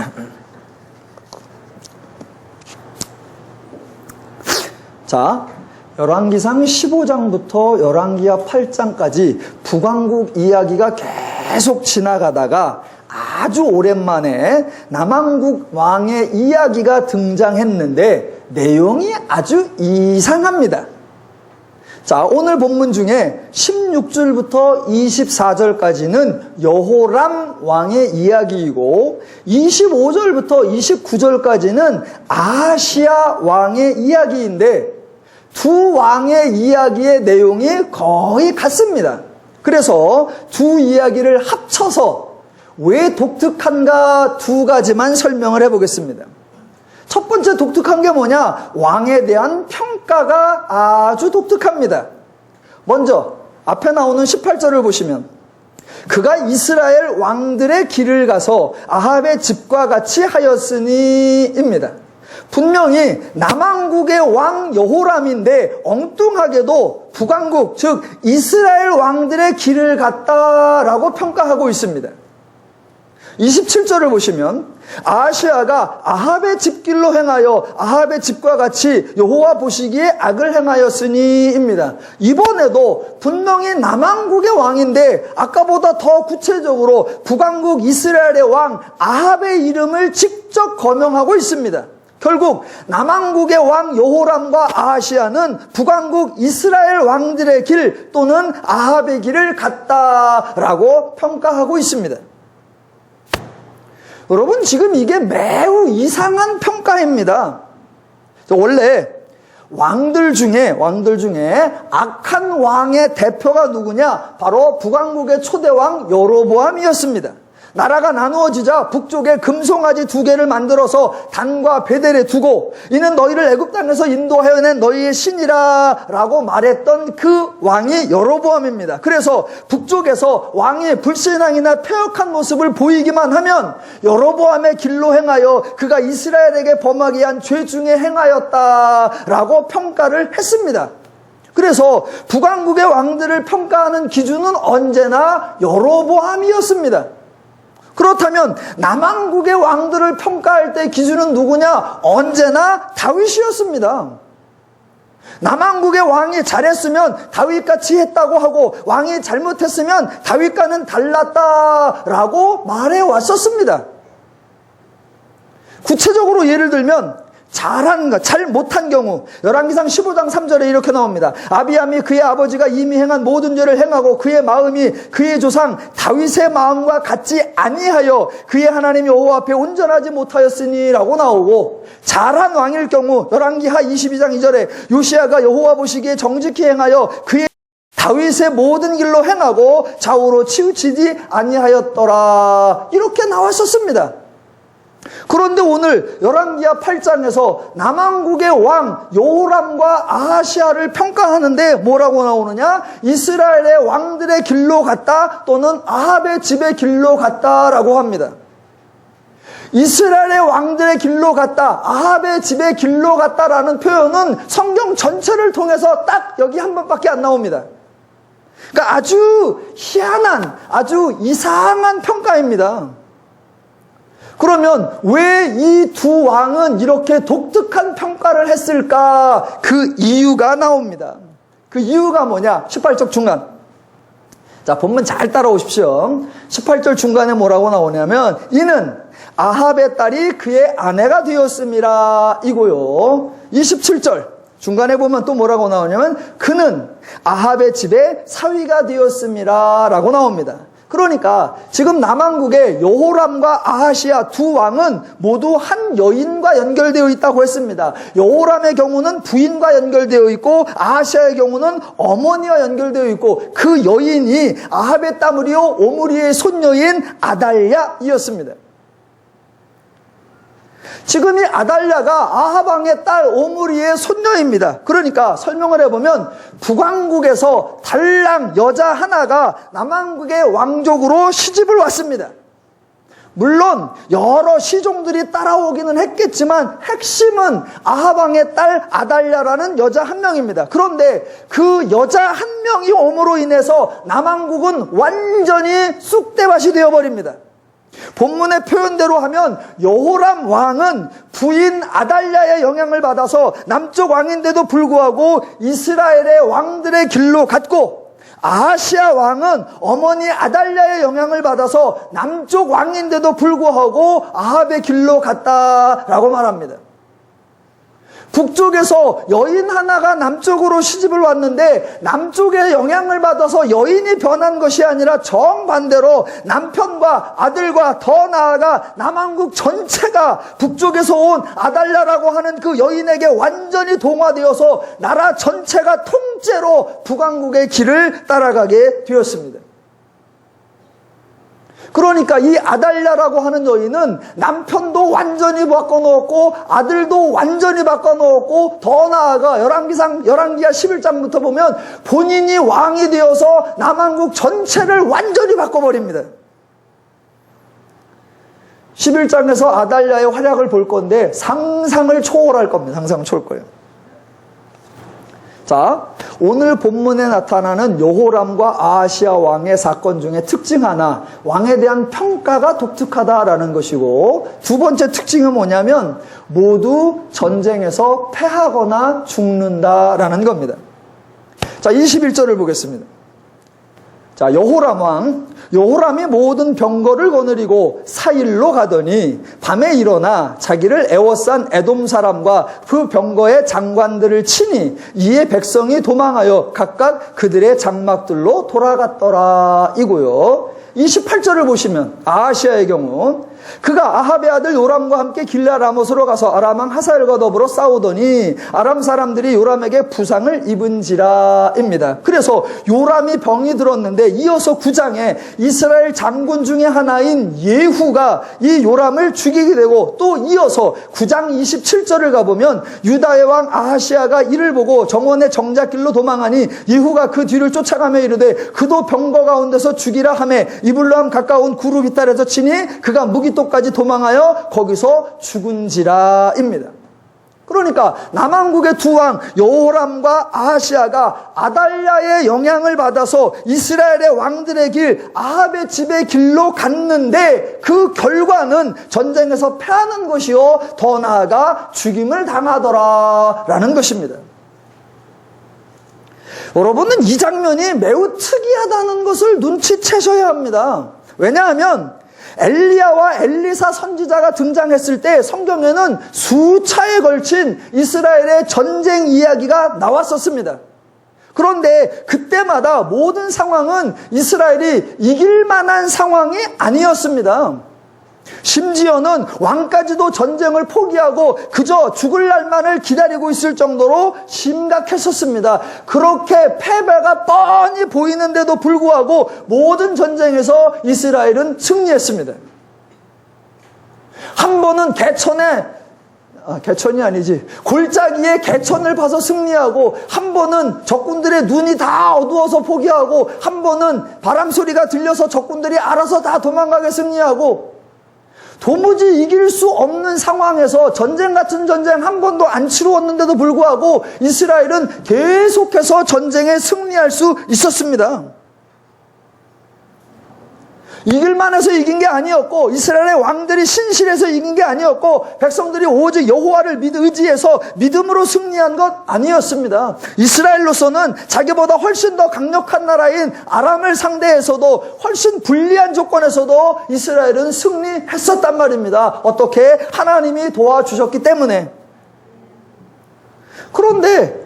자, 열왕기상 15장부터 열왕기하 8장까지 북왕국 이야기가 계속 지나가다가 아주 오랜만에 남왕국 왕의 이야기가 등장했는데 내용이 아주 이상합니다. 자, 오늘 본문 중에 16절부터 24절까지는 여호람 왕의 이야기이고 25절부터 29절까지는 아하시아 왕의 이야기인데 두 왕의 이야기의 내용이 거의 같습니다. 그래서 두 이야기를 합쳐서 왜 독특한가 2가지만 설명을 해보겠습니다. 첫 번째 독특한 게 뭐냐? 왕에 대한 평가가 아주 독특합니다. 먼저 앞에 나오는 18절을 보시면 그가 이스라엘 왕들의 길을 가서 아합의 집과 같이 하였으니입니다. 분명히 남왕국의 왕 여호람인데 엉뚱하게도 북왕국 즉 이스라엘 왕들의 길을 갔다라고 평가하고 있습니다. 27절을 보시면 아하시아가 아합의 집길로 행하여 아합의 집과 같이 여호와 보시기에 악을 행하였으니입니다. 이번에도 분명히 남왕국의 왕인데 아까보다 더 구체적으로 북왕국 이스라엘의 왕 아합의 이름을 직접 거명하고 있습니다. 결국 남왕국의 왕 여호람과 아하시아는 북왕국 이스라엘 왕들의 길 또는 아합의 길을 갔다라고 평가하고 있습니다. 여러분, 지금 이게 매우 이상한 평가입니다. 원래 왕들 중에 악한 왕의 대표가 누구냐? 바로 북왕국의 초대왕 여로보암이었습니다. 나라가 나누어지자 북쪽에 금송아지 2개를 만들어서 단과 베델에 두고 이는 너희를 애굽 땅에서 인도하여낸 너희의 신이라 라고 말했던 그 왕이 여로보암입니다. 그래서 북쪽에서 왕이 불신앙이나 패역한 모습을 보이기만 하면 여로보암의 길로 행하여 그가 이스라엘에게 범하게 한 죄 중에 행하였다라고 평가를 했습니다. 그래서 북왕국의 왕들을 평가하는 기준은 언제나 여로보암이었습니다. 그렇다면 남왕국의 왕들을 평가할 때 기준은 누구냐? 언제나 다윗이었습니다. 남왕국의 왕이 잘했으면 다윗같이 했다고 하고 왕이 잘못했으면 다윗과는 달랐다라고 말해왔었습니다. 구체적으로 예를 들면 잘 못한 경우 열왕기상 15장 3절에 이렇게 나옵니다. 아비암이 그의 아버지가 이미 행한 모든 죄를 행하고 그의 마음이 그의 조상 다윗의 마음과 같지 아니하여 그의 하나님 여호와 앞에 온전하지 못하였으니 라고 나오고, 잘한 왕일 경우 열왕기하 22장 2절에 요시야가 여호와 보시기에 정직히 행하여 그의 다윗의 모든 길로 행하고 좌우로 치우치지 아니하였더라 이렇게 나왔었습니다. 그런데 오늘 열왕기하 8장에서 남왕국의 왕 여호람과 아하시아를 평가하는데 뭐라고 나오느냐? 이스라엘의 왕들의 길로 갔다 또는 아합의 집의 길로 갔다라고 합니다. 이스라엘의 왕들의 길로 갔다, 아합의 집의 길로 갔다라는 표현은 성경 전체를 통해서 딱 여기 한 번밖에 안 나옵니다. 그러니까 아주 희한한, 아주 이상한 평가입니다. 그러면 왜 이 두 왕은 이렇게 독특한 평가를 했을까? 그 이유가 나옵니다. 그 이유가 뭐냐? 18절 중간. 자, 본문 잘 따라오십시오. 18절 중간에 뭐라고 나오냐면 이는 아합의 딸이 그의 아내가 되었음이라 이고요. 27절 중간에 보면 또 뭐라고 나오냐면 그는 아합의 집에 사위가 되었습니다 라고 나옵니다. 그러니까 지금 남왕국의 여호람과 아하시아 두 왕은 모두 한 여인과 연결되어 있다고 했습니다. 여호람의 경우는 부인과 연결되어 있고 아하시아의 경우는 어머니와 연결되어 있고 그 여인이 아합의 따므리요 오므리의 손녀인 아달랴이었습니다. 지금 이 아달랴가 아합 왕의 딸 오므리의 손녀입니다. 그러니까 설명을 해보면 북왕국에서 달랑 여자 하나가 남왕국의 왕족으로 시집을 왔습니다. 물론 여러 시종들이 따라오기는 했겠지만 핵심은 아합 왕의 딸 아달랴라는 여자 한 명입니다. 그런데 그 여자 한 명이 옴으로 인해서 남왕국은 완전히 쑥대밭이 되어버립니다. 본문의 표현대로 하면 여호람 왕은 부인 아달랴의 영향을 받아서 남쪽 왕인데도 불구하고 이스라엘의 왕들의 길로 갔고, 아하시아 왕은 어머니 아달랴의 영향을 받아서 남쪽 왕인데도 불구하고 아합의 길로 갔다라고 말합니다. 북쪽에서 여인 하나가 남쪽으로 시집을 왔는데 남쪽의 영향을 받아서 여인이 변한 것이 아니라 정반대로 남편과 아들과 더 나아가 남왕국 전체가 북쪽에서 온 아달랴라고 하는 그 여인에게 완전히 동화되어서 나라 전체가 통째로 북왕국의 길을 따라가게 되었습니다. 그러니까 이 아달랴라고 하는 여인은 남편도 완전히 바꿔놓았고 아들도 완전히 바꿔놓았고 더 나아가 열왕기하 11장부터 보면 본인이 왕이 되어서 남왕국 전체를 완전히 바꿔버립니다. 11장에서 아달랴의 활약을 볼 건데 상상을 초월할 겁니다. 상상을 초월할 거예요. 자, 오늘 본문에 나타나는 여호람과 아하시아 왕의 사건 중에 특징 하나, 왕에 대한 평가가 독특하다라는 것이고, 두 번째 특징은 뭐냐면 모두 전쟁에서 패하거나 죽는다라는 겁니다. 자, 21절을 보겠습니다. 자, 여호람 왕, 여호람이 모든 병거를 거느리고 사일로 가더니 밤에 일어나 자기를 애워싼 에돔 사람과 그 병거의 장관들을 치니 이에 백성이 도망하여 각각 그들의 장막들로 돌아갔더라 이고요. 28절을 보시면 아하시아의 경우 그가 아합의 아들 요람과 함께 길르앗 라못으로 가서 아람 왕 하사엘과 더불어 싸우더니 아람 사람들이 요람에게 부상을 입은지라입니다. 그래서 요람이 병이 들었는데 이어서 9장에 이스라엘 장군 중에 하나인 예후가 이 요람을 죽이게 되고, 또 이어서 9장 27절을 가보면 유다의 왕 아하시아가 이를 보고 정원의 정작길로 도망하니 예후가 그 뒤를 쫓아가며 이르되 그도 병거 가운데서 죽이라 하매 이블람 가까운 구루 빗달에서 치니 그가 무기토까지 도망하여 거기서 죽은지라입니다. 그러니까 남왕국의 두 왕 여호람과 아하시아가 아달랴의 영향을 받아서 이스라엘의 왕들의 길 아합의 집의 길로 갔는데 그 결과는 전쟁에서 패하는 것이요 더 나아가 죽임을 당하더라라는 것입니다. 여러분은 이 장면이 매우 특이하다는 것을 눈치채셔야 합니다. 왜냐하면 엘리야와 엘리사 선지자가 등장했을 때 성경에는 수차에 걸친 이스라엘의 전쟁 이야기가 나왔었습니다. 그런데 그때마다 모든 상황은 이스라엘이 이길 만한 상황이 아니었습니다. 심지어는 왕까지도 전쟁을 포기하고 그저 죽을 날만을 기다리고 있을 정도로 심각했었습니다. 그렇게 패배가 뻔히 보이는데도 불구하고 모든 전쟁에서 이스라엘은 승리했습니다. 한 번은 골짜기에 개천을 봐서 승리하고, 한 번은 적군들의 눈이 다 어두워서 포기하고, 한 번은 바람 소리가 들려서 적군들이 알아서 다 도망가게 승리하고, 도무지 이길 수 없는 상황에서 전쟁 같은 전쟁 한 번도 안 치루었는데도 불구하고 이스라엘은 계속해서 전쟁에 승리할 수 있었습니다. 이길만 해서 이긴 게 아니었고, 이스라엘의 왕들이 신실해서 이긴 게 아니었고, 백성들이 오직 여호와를 의지해서 믿음으로 승리한 것 아니었습니다. 이스라엘로서는 자기보다 훨씬 더 강력한 나라인 아람을 상대해서도 훨씬 불리한 조건에서도 이스라엘은 승리했었단 말입니다. 어떻게? 하나님이 도와주셨기 때문에. 그런데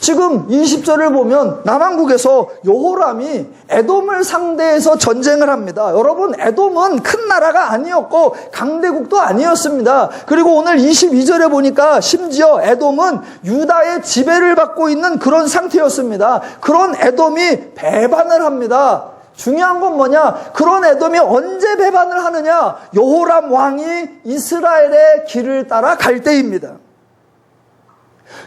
지금 20절을 보면 남왕국에서 여호람이 에돔을 상대해서 전쟁을 합니다. 여러분, 에돔은 큰 나라가 아니었고 강대국도 아니었습니다. 그리고 오늘 22절에 보니까 심지어 에돔은 유다의 지배를 받고 있는 그런 상태였습니다. 그런 에돔이 배반을 합니다. 중요한 건 뭐냐? 그런 에돔이 언제 배반을 하느냐? 여호람 왕이 이스라엘의 길을 따라 갈 때입니다.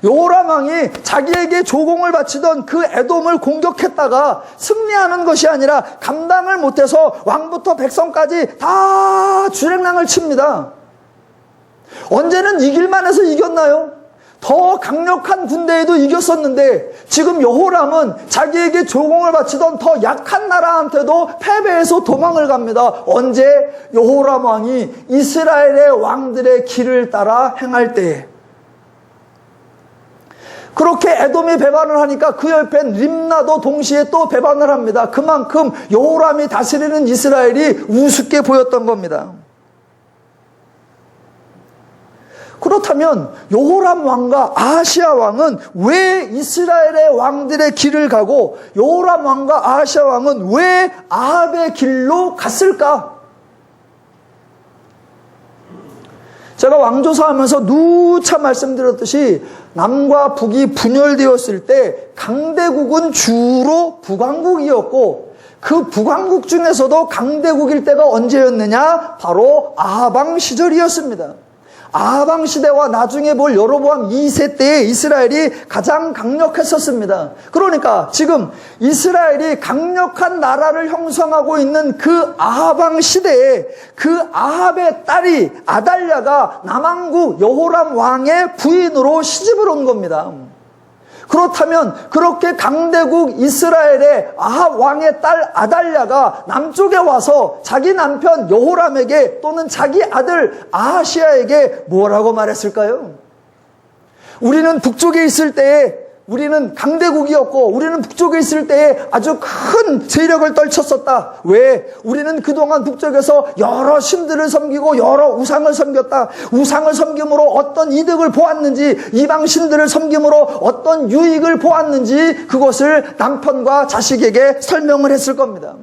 여호람 왕이 자기에게 조공을 바치던 그 에돔을 공격했다가 승리하는 것이 아니라 감당을 못해서 왕부터 백성까지 다 주랭랑을 칩니다. 언제는 이길만 해서 이겼나요? 더 강력한 군대에도 이겼었는데 지금 여호람은 자기에게 조공을 바치던 더 약한 나라한테도 패배해서 도망을 갑니다. 언제? 여호람 왕이 이스라엘의 왕들의 길을 따라 행할 때에. 그렇게 에돔이 배반을 하니까 그 옆엔 림나도 동시에 또 배반을 합니다. 그만큼 여호람이 다스리는 이스라엘이 우습게 보였던 겁니다. 그렇다면 여호람 왕과 아하시야 왕은 왜 이스라엘의 왕들의 길을 가고 여호람 왕과 아하시야 왕은 왜 아합의 길로 갔을까? 제가 왕조사하면서 누차 말씀드렸듯이 남과 북이 분열되었을 때 강대국은 주로 북왕국이었고 그 북왕국 중에서도 강대국일 때가 언제였느냐? 바로 아합왕 시절이었습니다. 아합왕 시대와 나중에 볼 여로보암 2세 때에 이스라엘이 가장 강력했었습니다. 그러니까 지금 이스라엘이 강력한 나라를 형성하고 있는 그 아합왕 시대에 그 아합의 딸이 아달랴가 남왕국 여호람 왕의 부인으로 시집을 온 겁니다. 그렇다면 그렇게 강대국 이스라엘의 아합 왕의 딸 아달랴가 남쪽에 와서 자기 남편 여호람에게 또는 자기 아들 아하시야에게 뭐라고 말했을까요? 우리는 북쪽에 있을 때에 우리는 강대국이었고 우리는 북쪽에 있을 때에 아주 큰 세력을 떨쳤었다. 왜? 우리는 그동안 북쪽에서 여러 신들을 섬기고 여러 우상을 섬겼다. 우상을 섬김으로 어떤 이득을 보았는지, 이방 신들을 섬김으로 어떤 유익을 보았는지 그것을 남편과 자식에게 설명을 했을 겁니다.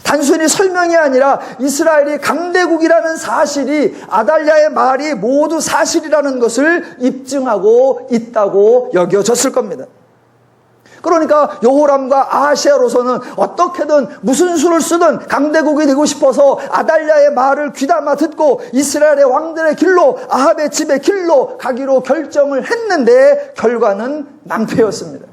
단순히 설명이 아니라 이스라엘이 강대국이라는 사실이 아달랴의 말이 모두 사실이라는 것을 입증하고 있다고 여겨졌을 겁니다. 그러니까 여호람과 아하시야로서는 어떻게든 무슨 수를 쓰든 강대국이 되고 싶어서 아달랴의 말을 귀담아 듣고 이스라엘의 왕들의 길로 아합의 집의 길로 가기로 결정을 했는데 결과는 낭패였습니다.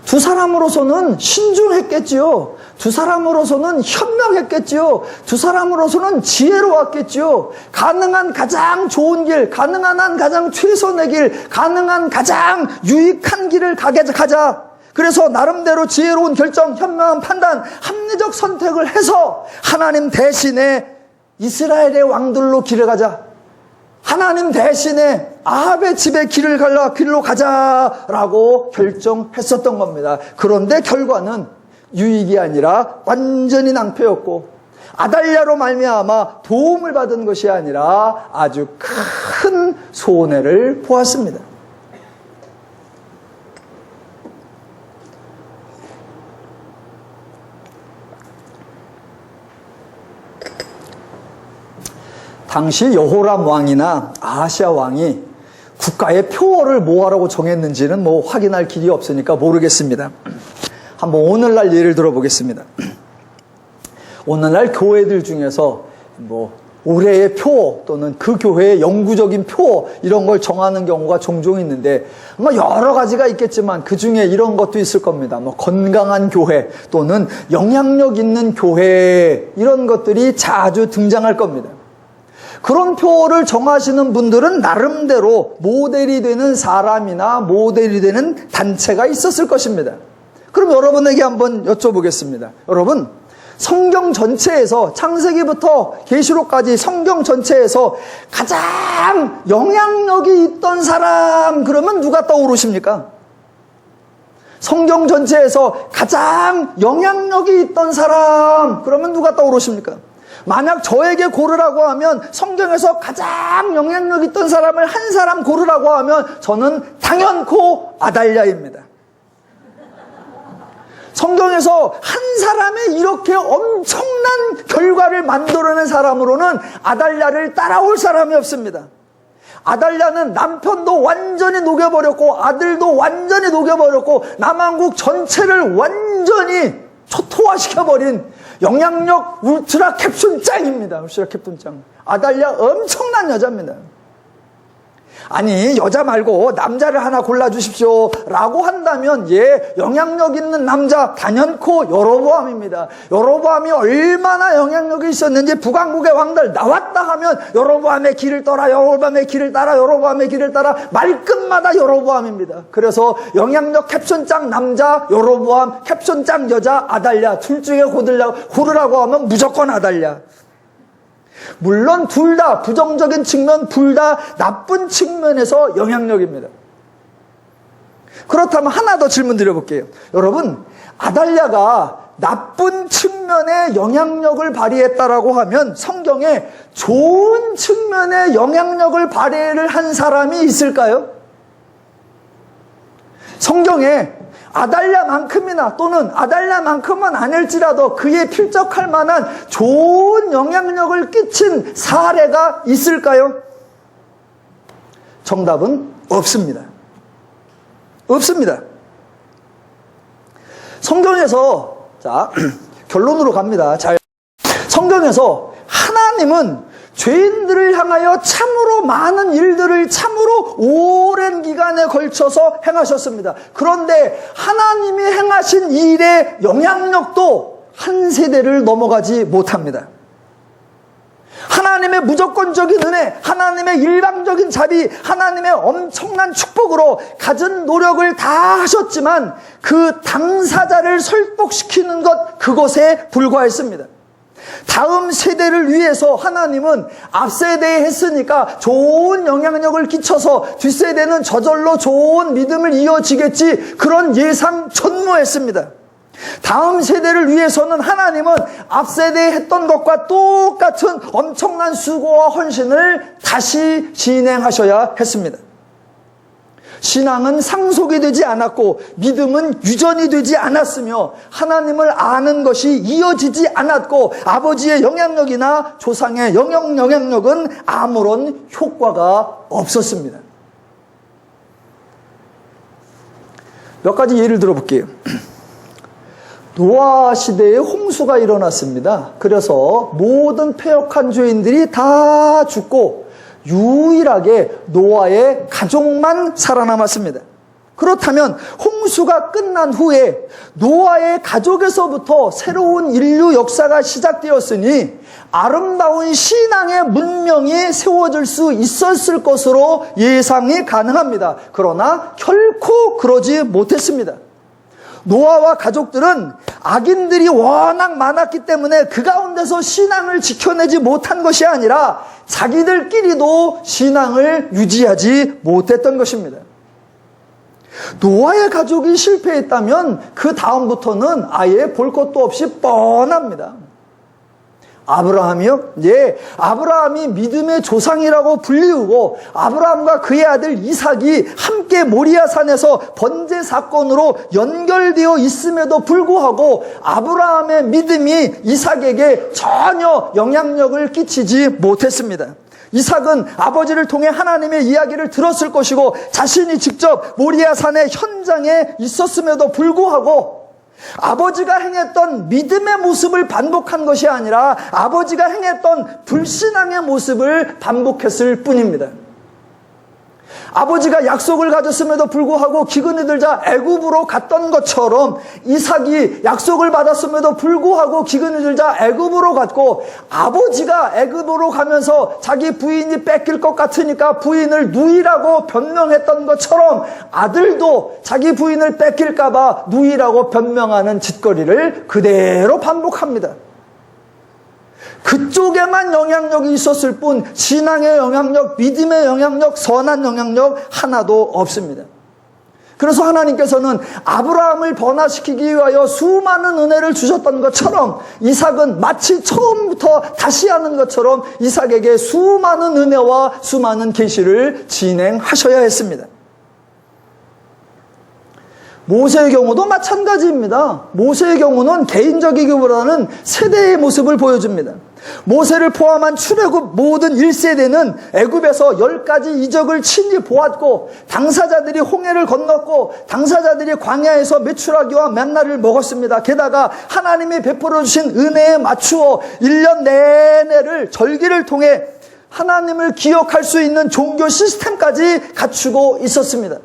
두 사람으로서는 신중했겠지요. 두 사람으로서는 현명했겠지요. 두 사람으로서는 지혜로웠겠지요. 가능한 가장 좋은 길, 가능한 한 가장 최선의 길, 가능한 가장 유익한 길을 가자. 그래서 나름대로 지혜로운 결정, 현명한 판단, 합리적 선택을 해서 하나님 대신에 이스라엘의 왕들로 길을 가자. 하나님 대신에 아합의 집에 길로 가자라고 결정했었던 겁니다. 그런데 결과는 유익이 아니라 완전히 낭패였고 아달랴로 말미암아 도움을 받은 것이 아니라 아주 큰 손해를 보았습니다. 당시 여호람 왕이나 아하시야 왕이 국가의 표어를 뭐하라고 정했는지는 확인할 길이 없으니까 모르겠습니다. 한번 오늘날 예를 들어보겠습니다. 오늘날 교회들 중에서 올해의 표어 또는 그 교회의 영구적인 표어 이런 걸 정하는 경우가 종종 있는데 여러 가지가 있겠지만 그 중에 이런 것도 있을 겁니다. 건강한 교회 또는 영향력 있는 교회 이런 것들이 자주 등장할 겁니다. 그런 표어를 정하시는 분들은 나름대로 모델이 되는 사람이나 모델이 되는 단체가 있었을 것입니다. 그럼 여러분에게 한번 여쭤보겠습니다. 여러분, 성경 전체에서 창세기부터 계시록까지 성경 전체에서 가장 영향력이 있던 사람 그러면 누가 떠오르십니까? 성경 전체에서 가장 영향력이 있던 사람 그러면 누가 떠오르십니까? 만약 저에게 고르라고 하면 성경에서 가장 영향력 있던 사람을 한 사람 고르라고 하면 저는 당연코 아달랴입니다. 성경에서 한 사람의 이렇게 엄청난 결과를 만들어낸 사람으로는 아달랴를 따라올 사람이 없습니다. 아달랴는 남편도 완전히 녹여버렸고 아들도 완전히 녹여버렸고 남한국 전체를 완전히 초토화시켜버린 영향력 울트라 캡슐 짱입니다. 울트라 캡슐 짱. 아달랴 엄청난 여자입니다. 아니 여자 말고 남자를 하나 골라주십시오 라고 한다면 영향력 있는 남자 단연코 여로보암입니다. 여로보암이 얼마나 영향력이 있었는지 북왕국의 왕들 나왔다 하면 여로보암의 길을 따라 여로보암의 길을 따라 여로보암의 길을 따라 말끝마다 여로보암입니다. 그래서 영향력 캡션장 남자 여로보암, 캡션장 여자 아달랴, 둘 중에 고르라고 하면 무조건 아달랴. 물론 둘 다 부정적인 측면, 둘 다 나쁜 측면에서 영향력입니다. 그렇다면 하나 더 질문 드려볼게요. 여러분, 아달랴가 나쁜 측면에 영향력을 발휘했다라고 하면 성경에 좋은 측면에 영향력을 발휘를 한 사람이 있을까요? 성경에 아달랴만큼이나 또는 아달랴만큼은 아닐지라도 그에 필적할 만한 좋은 영향력을 끼친 사례가 있을까요? 정답은 없습니다. 없습니다. 성경에서 결론으로 갑니다. 성경에서 하나님은 죄인들을 향하여 참으로 많은 일들을 참으로 오랜 기간에 걸쳐서 행하셨습니다. 그런데 하나님이 행하신 일의 영향력도 한 세대를 넘어가지 못합니다. 하나님의 무조건적인 은혜, 하나님의 일방적인 자비, 하나님의 엄청난 축복으로 갖은 노력을 다 하셨지만 그 당사자를 설득시키는 것 그것에 불과했습니다. 다음 세대를 위해서 하나님은 앞세대에 했으니까 좋은 영향력을 끼쳐서 뒷세대는 저절로 좋은 믿음을 이어지겠지 그런 예상 전무했습니다. 다음 세대를 위해서는 하나님은 앞세대에 했던 것과 똑같은 엄청난 수고와 헌신을 다시 진행하셔야 했습니다. 신앙은 상속이 되지 않았고 믿음은 유전이 되지 않았으며 하나님을 아는 것이 이어지지 않았고 아버지의 영향력이나 조상의 영향력은 아무런 효과가 없었습니다. 몇 가지 예를 들어볼게요. 노아 시대에 홍수가 일어났습니다. 그래서 모든 패역한 죄인들이 다 죽고 유일하게 노아의 가족만 살아남았습니다. 그렇다면 홍수가 끝난 후에 노아의 가족에서부터 새로운 인류 역사가 시작되었으니 아름다운 신앙의 문명이 세워질 수 있었을 것으로 예상이 가능합니다. 그러나 결코 그러지 못했습니다. 노아와 가족들은 악인들이 워낙 많았기 때문에 그 가운데서 신앙을 지켜내지 못한 것이 아니라 자기들끼리도 신앙을 유지하지 못했던 것입니다. 노아의 가족이 실패했다면 그 다음부터는 아예 볼 것도 없이 뻔합니다. 아브라함이요? 아브라함이 믿음의 조상이라고 불리우고 아브라함과 그의 아들 이삭이 함께 모리아 산에서 번제 사건으로 연결되어 있음에도 불구하고 아브라함의 믿음이 이삭에게 전혀 영향력을 끼치지 못했습니다. 이삭은 아버지를 통해 하나님의 이야기를 들었을 것이고 자신이 직접 모리아 산의 현장에 있었음에도 불구하고 아버지가 행했던 믿음의 모습을 반복한 것이 아니라 아버지가 행했던 불신앙의 모습을 반복했을 뿐입니다. 아버지가 약속을 가졌음에도 불구하고 기근이 들자 애굽으로 갔던 것처럼 이삭이 약속을 받았음에도 불구하고 기근이 들자 애굽으로 갔고 아버지가 애굽으로 가면서 자기 부인이 뺏길 것 같으니까 부인을 누이라고 변명했던 것처럼 아들도 자기 부인을 뺏길까 봐 누이라고 변명하는 짓거리를 그대로 반복합니다. 그쪽에만 영향력이 있었을 뿐 신앙의 영향력, 믿음의 영향력, 선한 영향력 하나도 없습니다. 그래서 하나님께서는 아브라함을 변화시키기 위하여 수많은 은혜를 주셨던 것처럼 이삭은 마치 처음부터 다시 하는 것처럼 이삭에게 수많은 은혜와 수많은 계시를 진행하셔야 했습니다. 모세의 경우도 마찬가지입니다. 모세의 경우는 개인적이기보다는 세대의 모습을 보여줍니다. 모세를 포함한 출애굽 모든 1세대는 애굽에서 10가지 이적을 친히 보았고 당사자들이 홍해를 건넜고 당사자들이 광야에서 메추라기와 맨나를 먹었습니다. 게다가 하나님이 베풀어 주신 은혜에 맞추어 1년 내내를 절기를 통해 하나님을 기억할 수 있는 종교 시스템까지 갖추고 있었습니다.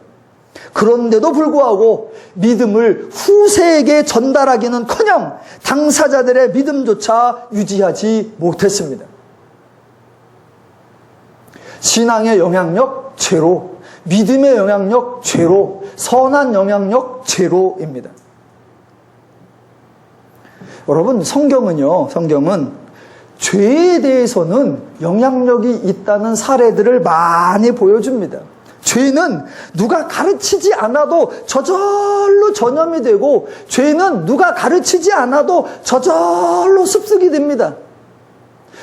그런데도 불구하고 믿음을 후세에게 전달하기는커녕 당사자들의 믿음조차 유지하지 못했습니다. 신앙의 영향력 제로, 믿음의 영향력 제로, 선한 영향력 제로입니다. 여러분, 성경은 죄에 대해서는 영향력이 있다는 사례들을 많이 보여줍니다. 죄는 누가 가르치지 않아도 저절로 전염이 되고 죄는 누가 가르치지 않아도 저절로 습득이 됩니다.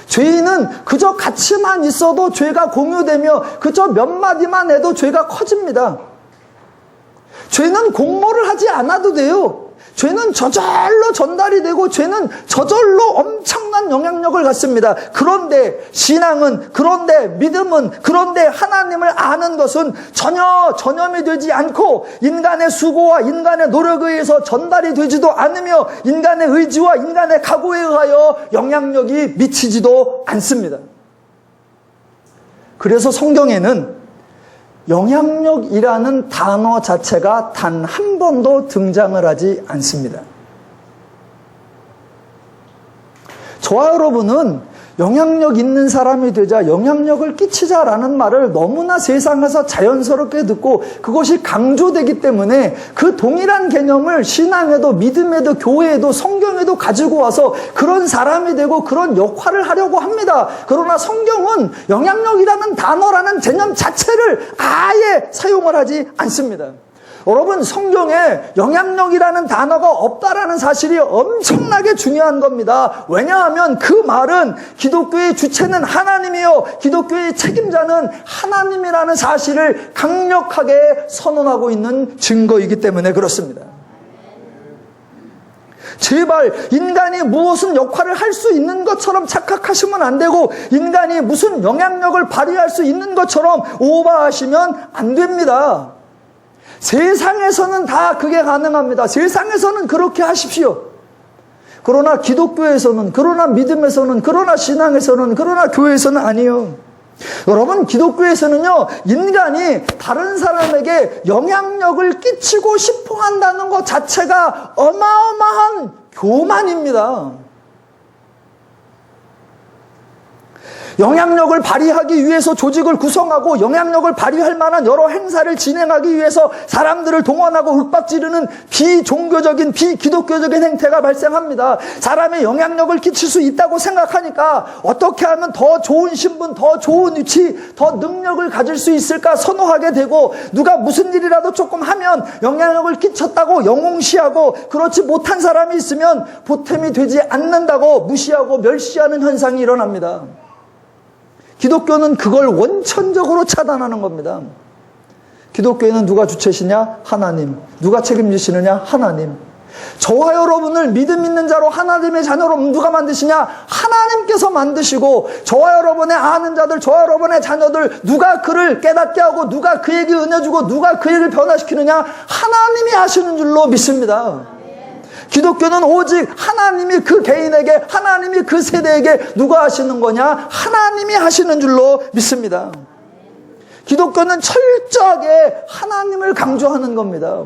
죄인은 그저 같이만 있어도 죄가 공유되며 그저 몇 마디만 해도 죄가 커집니다. 죄는 공모를 하지 않아도 돼요. 죄는 저절로 전달이 되고 죄는 저절로 엄청난 영향력을 갖습니다. 그런데 신앙은, 그런데 믿음은, 그런데 하나님을 아는 것은 전혀 전염이 되지 않고 인간의 수고와 인간의 노력에 의해서 전달이 되지도 않으며 인간의 의지와 인간의 각오에 의하여 영향력이 미치지도 않습니다. 그래서 성경에는 영향력이라는 단어 자체가 단 한 번도 등장을 하지 않습니다. 저와 여러분은 영향력 있는 사람이 되자, 영향력을 끼치자라는 말을 너무나 세상에서 자연스럽게 듣고 그것이 강조되기 때문에 그 동일한 개념을 신앙에도 믿음에도 교회에도 성경에도 가지고 와서 그런 사람이 되고 그런 역할을 하려고 합니다. 그러나 성경은 영향력이라는 단어라는 개념 자체를 아예 사용을 하지 않습니다. 여러분, 성경에 영향력이라는 단어가 없다라는 사실이 엄청나게 중요한 겁니다. 왜냐하면 그 말은 기독교의 주체는 하나님이요, 기독교의 책임자는 하나님이라는 사실을 강력하게 선언하고 있는 증거이기 때문에 그렇습니다. 제발 인간이 무엇은 역할을 할 수 있는 것처럼 착각하시면 안 되고 인간이 무슨 영향력을 발휘할 수 있는 것처럼 오버하시면 안 됩니다. 세상에서는 다 그게 가능합니다. 세상에서는 그렇게 하십시오. 그러나 기독교에서는, 그러나 믿음에서는, 그러나 신앙에서는, 그러나 교회에서는 아니에요. 여러분, 기독교에서는요, 인간이 다른 사람에게 영향력을 끼치고 싶어 한다는 것 자체가 어마어마한 교만입니다. 영향력을 발휘하기 위해서 조직을 구성하고 영향력을 발휘할 만한 여러 행사를 진행하기 위해서 사람들을 동원하고 윽박지르는 비종교적인 비기독교적인 행태가 발생합니다. 사람의 영향력을 끼칠 수 있다고 생각하니까 어떻게 하면 더 좋은 신분, 더 좋은 위치, 더 능력을 가질 수 있을까 선호하게 되고 누가 무슨 일이라도 조금 하면 영향력을 끼쳤다고 영웅시하고 그렇지 못한 사람이 있으면 보탬이 되지 않는다고 무시하고 멸시하는 현상이 일어납니다. 기독교는 그걸 원천적으로 차단하는 겁니다. 기독교에는 누가 주체시냐? 하나님. 누가 책임지시느냐? 하나님. 저와 여러분을 믿음 있는 자로 하나님의 자녀로 누가 만드시냐? 하나님께서 만드시고 저와 여러분의 아는 자들, 저와 여러분의 자녀들 누가 그를 깨닫게 하고 누가 그에게 은혜 주고 누가 그에게 변화시키느냐? 하나님이 하시는 줄로 믿습니다. 기독교는 오직 하나님이 그 개인에게, 하나님이 그 세대에게 누가 하시는 거냐? 하나님이 하시는 줄로 믿습니다. 기독교는 철저하게 하나님을 강조하는 겁니다.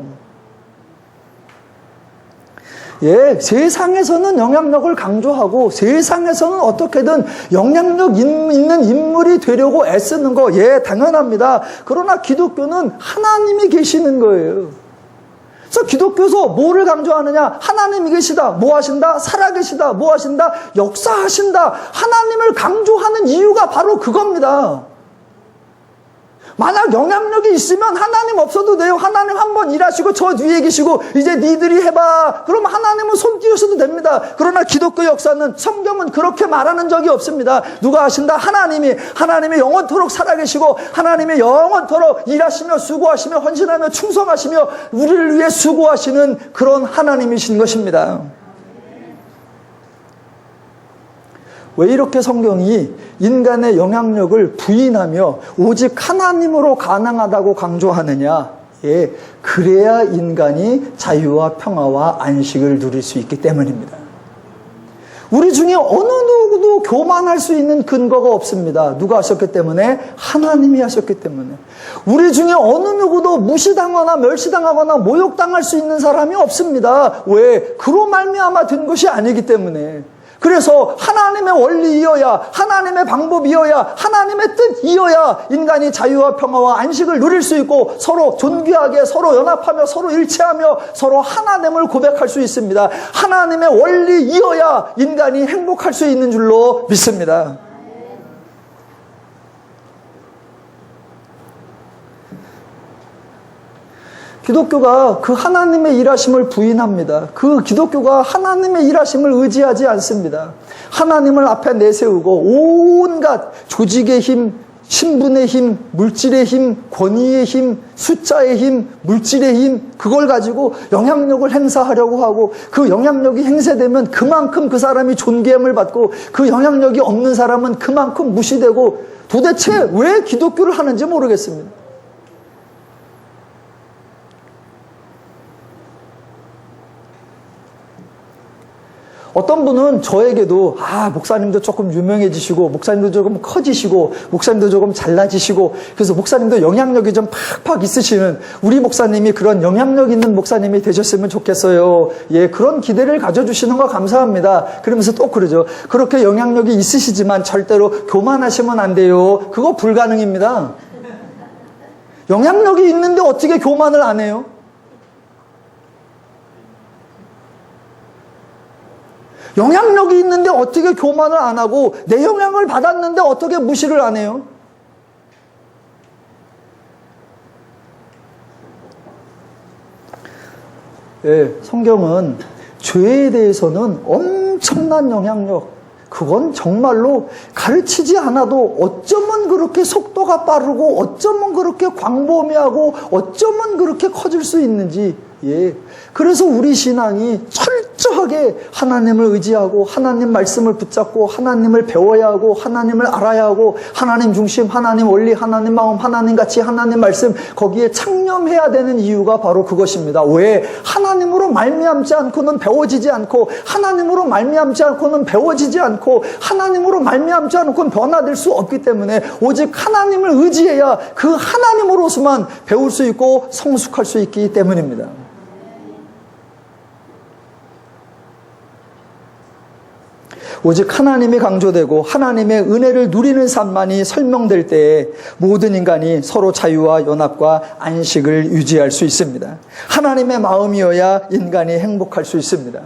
예, 세상에서는 영향력을 강조하고 세상에서는 어떻게든 영향력 있는 인물이 되려고 애쓰는 거, 예, 당연합니다. 그러나 기독교는 하나님이 계시는 거예요. 그래서 기독교에서 뭐를 강조하느냐? 하나님이 계시다. 뭐 하신다? 살아계시다. 뭐 하신다? 역사하신다. 하나님을 강조하는 이유가 바로 그겁니다. 만약 영향력이 있으면 하나님 없어도 돼요. 하나님 한번 일하시고 저 뒤에 계시고 이제 니들이 해봐. 그럼 하나님은 손 띄우셔도 됩니다. 그러나 기독교 역사는, 성경은 그렇게 말하는 적이 없습니다. 누가 하신다? 하나님이 영원토록 살아계시고 하나님이 영원토록 일하시며 수고하시며 헌신하며 충성하시며 우리를 위해 수고하시는 그런 하나님이신 것입니다. 왜 이렇게 성경이 인간의 영향력을 부인하며 오직 하나님으로 가능하다고 강조하느냐? 예, 그래야 인간이 자유와 평화와 안식을 누릴 수 있기 때문입니다. 우리 중에 어느 누구도 교만할 수 있는 근거가 없습니다. 누가 하셨기 때문에? 하나님이 하셨기 때문에. 우리 중에 어느 누구도 무시당하거나 멸시당하거나 모욕당할 수 있는 사람이 없습니다. 왜? 그로 말미암아 된 것이 아니기 때문에. 그래서 하나님의 원리이어야, 하나님의 방법이어야, 하나님의 뜻이어야 인간이 자유와 평화와 안식을 누릴 수 있고 서로 존귀하게 서로 연합하며 서로 일체하며 서로 하나됨을 고백할 수 있습니다. 하나님의 원리이어야 인간이 행복할 수 있는 줄로 믿습니다. 기독교가 그 하나님의 일하심을 부인합니다. 그 기독교가 하나님의 일하심을 의지하지 않습니다. 하나님을 앞에 내세우고 온갖 조직의 힘, 신분의 힘, 물질의 힘, 권위의 힘, 숫자의 힘, 물질의 힘, 그걸 가지고 영향력을 행사하려고 하고 그 영향력이 행사되면 그만큼 그 사람이 존귀함을 받고 그 영향력이 없는 사람은 그만큼 무시되고 도대체 왜 기독교를 하는지 모르겠습니다. 어떤 분은 저에게도 목사님도 조금 유명해지시고 목사님도 조금 커지시고 목사님도 조금 잘나지시고 그래서 목사님도 영향력이 좀 팍팍 있으시는 우리 목사님이 그런 영향력 있는 목사님이 되셨으면 좋겠어요. 예, 그런 기대를 가져주시는 거 감사합니다. 그러면서 또 그러죠. 그렇게 영향력이 있으시지만 절대로 교만하시면 안 돼요. 그거 불가능입니다. 영향력이 있는데 어떻게 교만을 안 해요? 영향력이 있는데 어떻게 교만을 안 하고 내 영향을 받았는데 어떻게 무시를 안 해요? 예, 성경은 죄에 대해서는 엄청난 영향력, 그건 정말로 가르치지 않아도 어쩌면 그렇게 속도가 빠르고 어쩌면 그렇게 광범위하고 어쩌면 그렇게 커질 수 있는지. 예. 그래서 우리 신앙이 철저하게 하나님을 의지하고 하나님 말씀을 붙잡고 하나님을 배워야 하고 하나님을 알아야 하고 하나님 중심, 하나님 원리, 하나님 마음, 하나님 가치, 하나님 말씀 거기에 창념해야 되는 이유가 바로 그것입니다. 왜? 하나님으로 말미암지 않고는 배워지지 않고 하나님으로 말미암지 않고는 배워지지 않고 하나님으로 말미암지 않고는 변화될 수 없기 때문에 오직 하나님을 의지해야 그 하나님으로서만 배울 수 있고 성숙할 수 있기 때문입니다. 오직 하나님이 강조되고 하나님의 은혜를 누리는 삶만이 설명될 때에 모든 인간이 서로 자유와 연합과 안식을 유지할 수 있습니다. 하나님의 마음이어야 인간이 행복할 수 있습니다.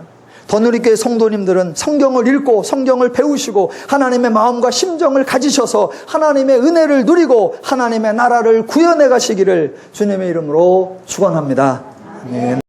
더누리교회 성도님들은 성경을 읽고 성경을 배우시고 하나님의 마음과 심정을 가지셔서 하나님의 은혜를 누리고 하나님의 나라를 구현해 가시기를 주님의 이름으로 축원합니다. 아멘.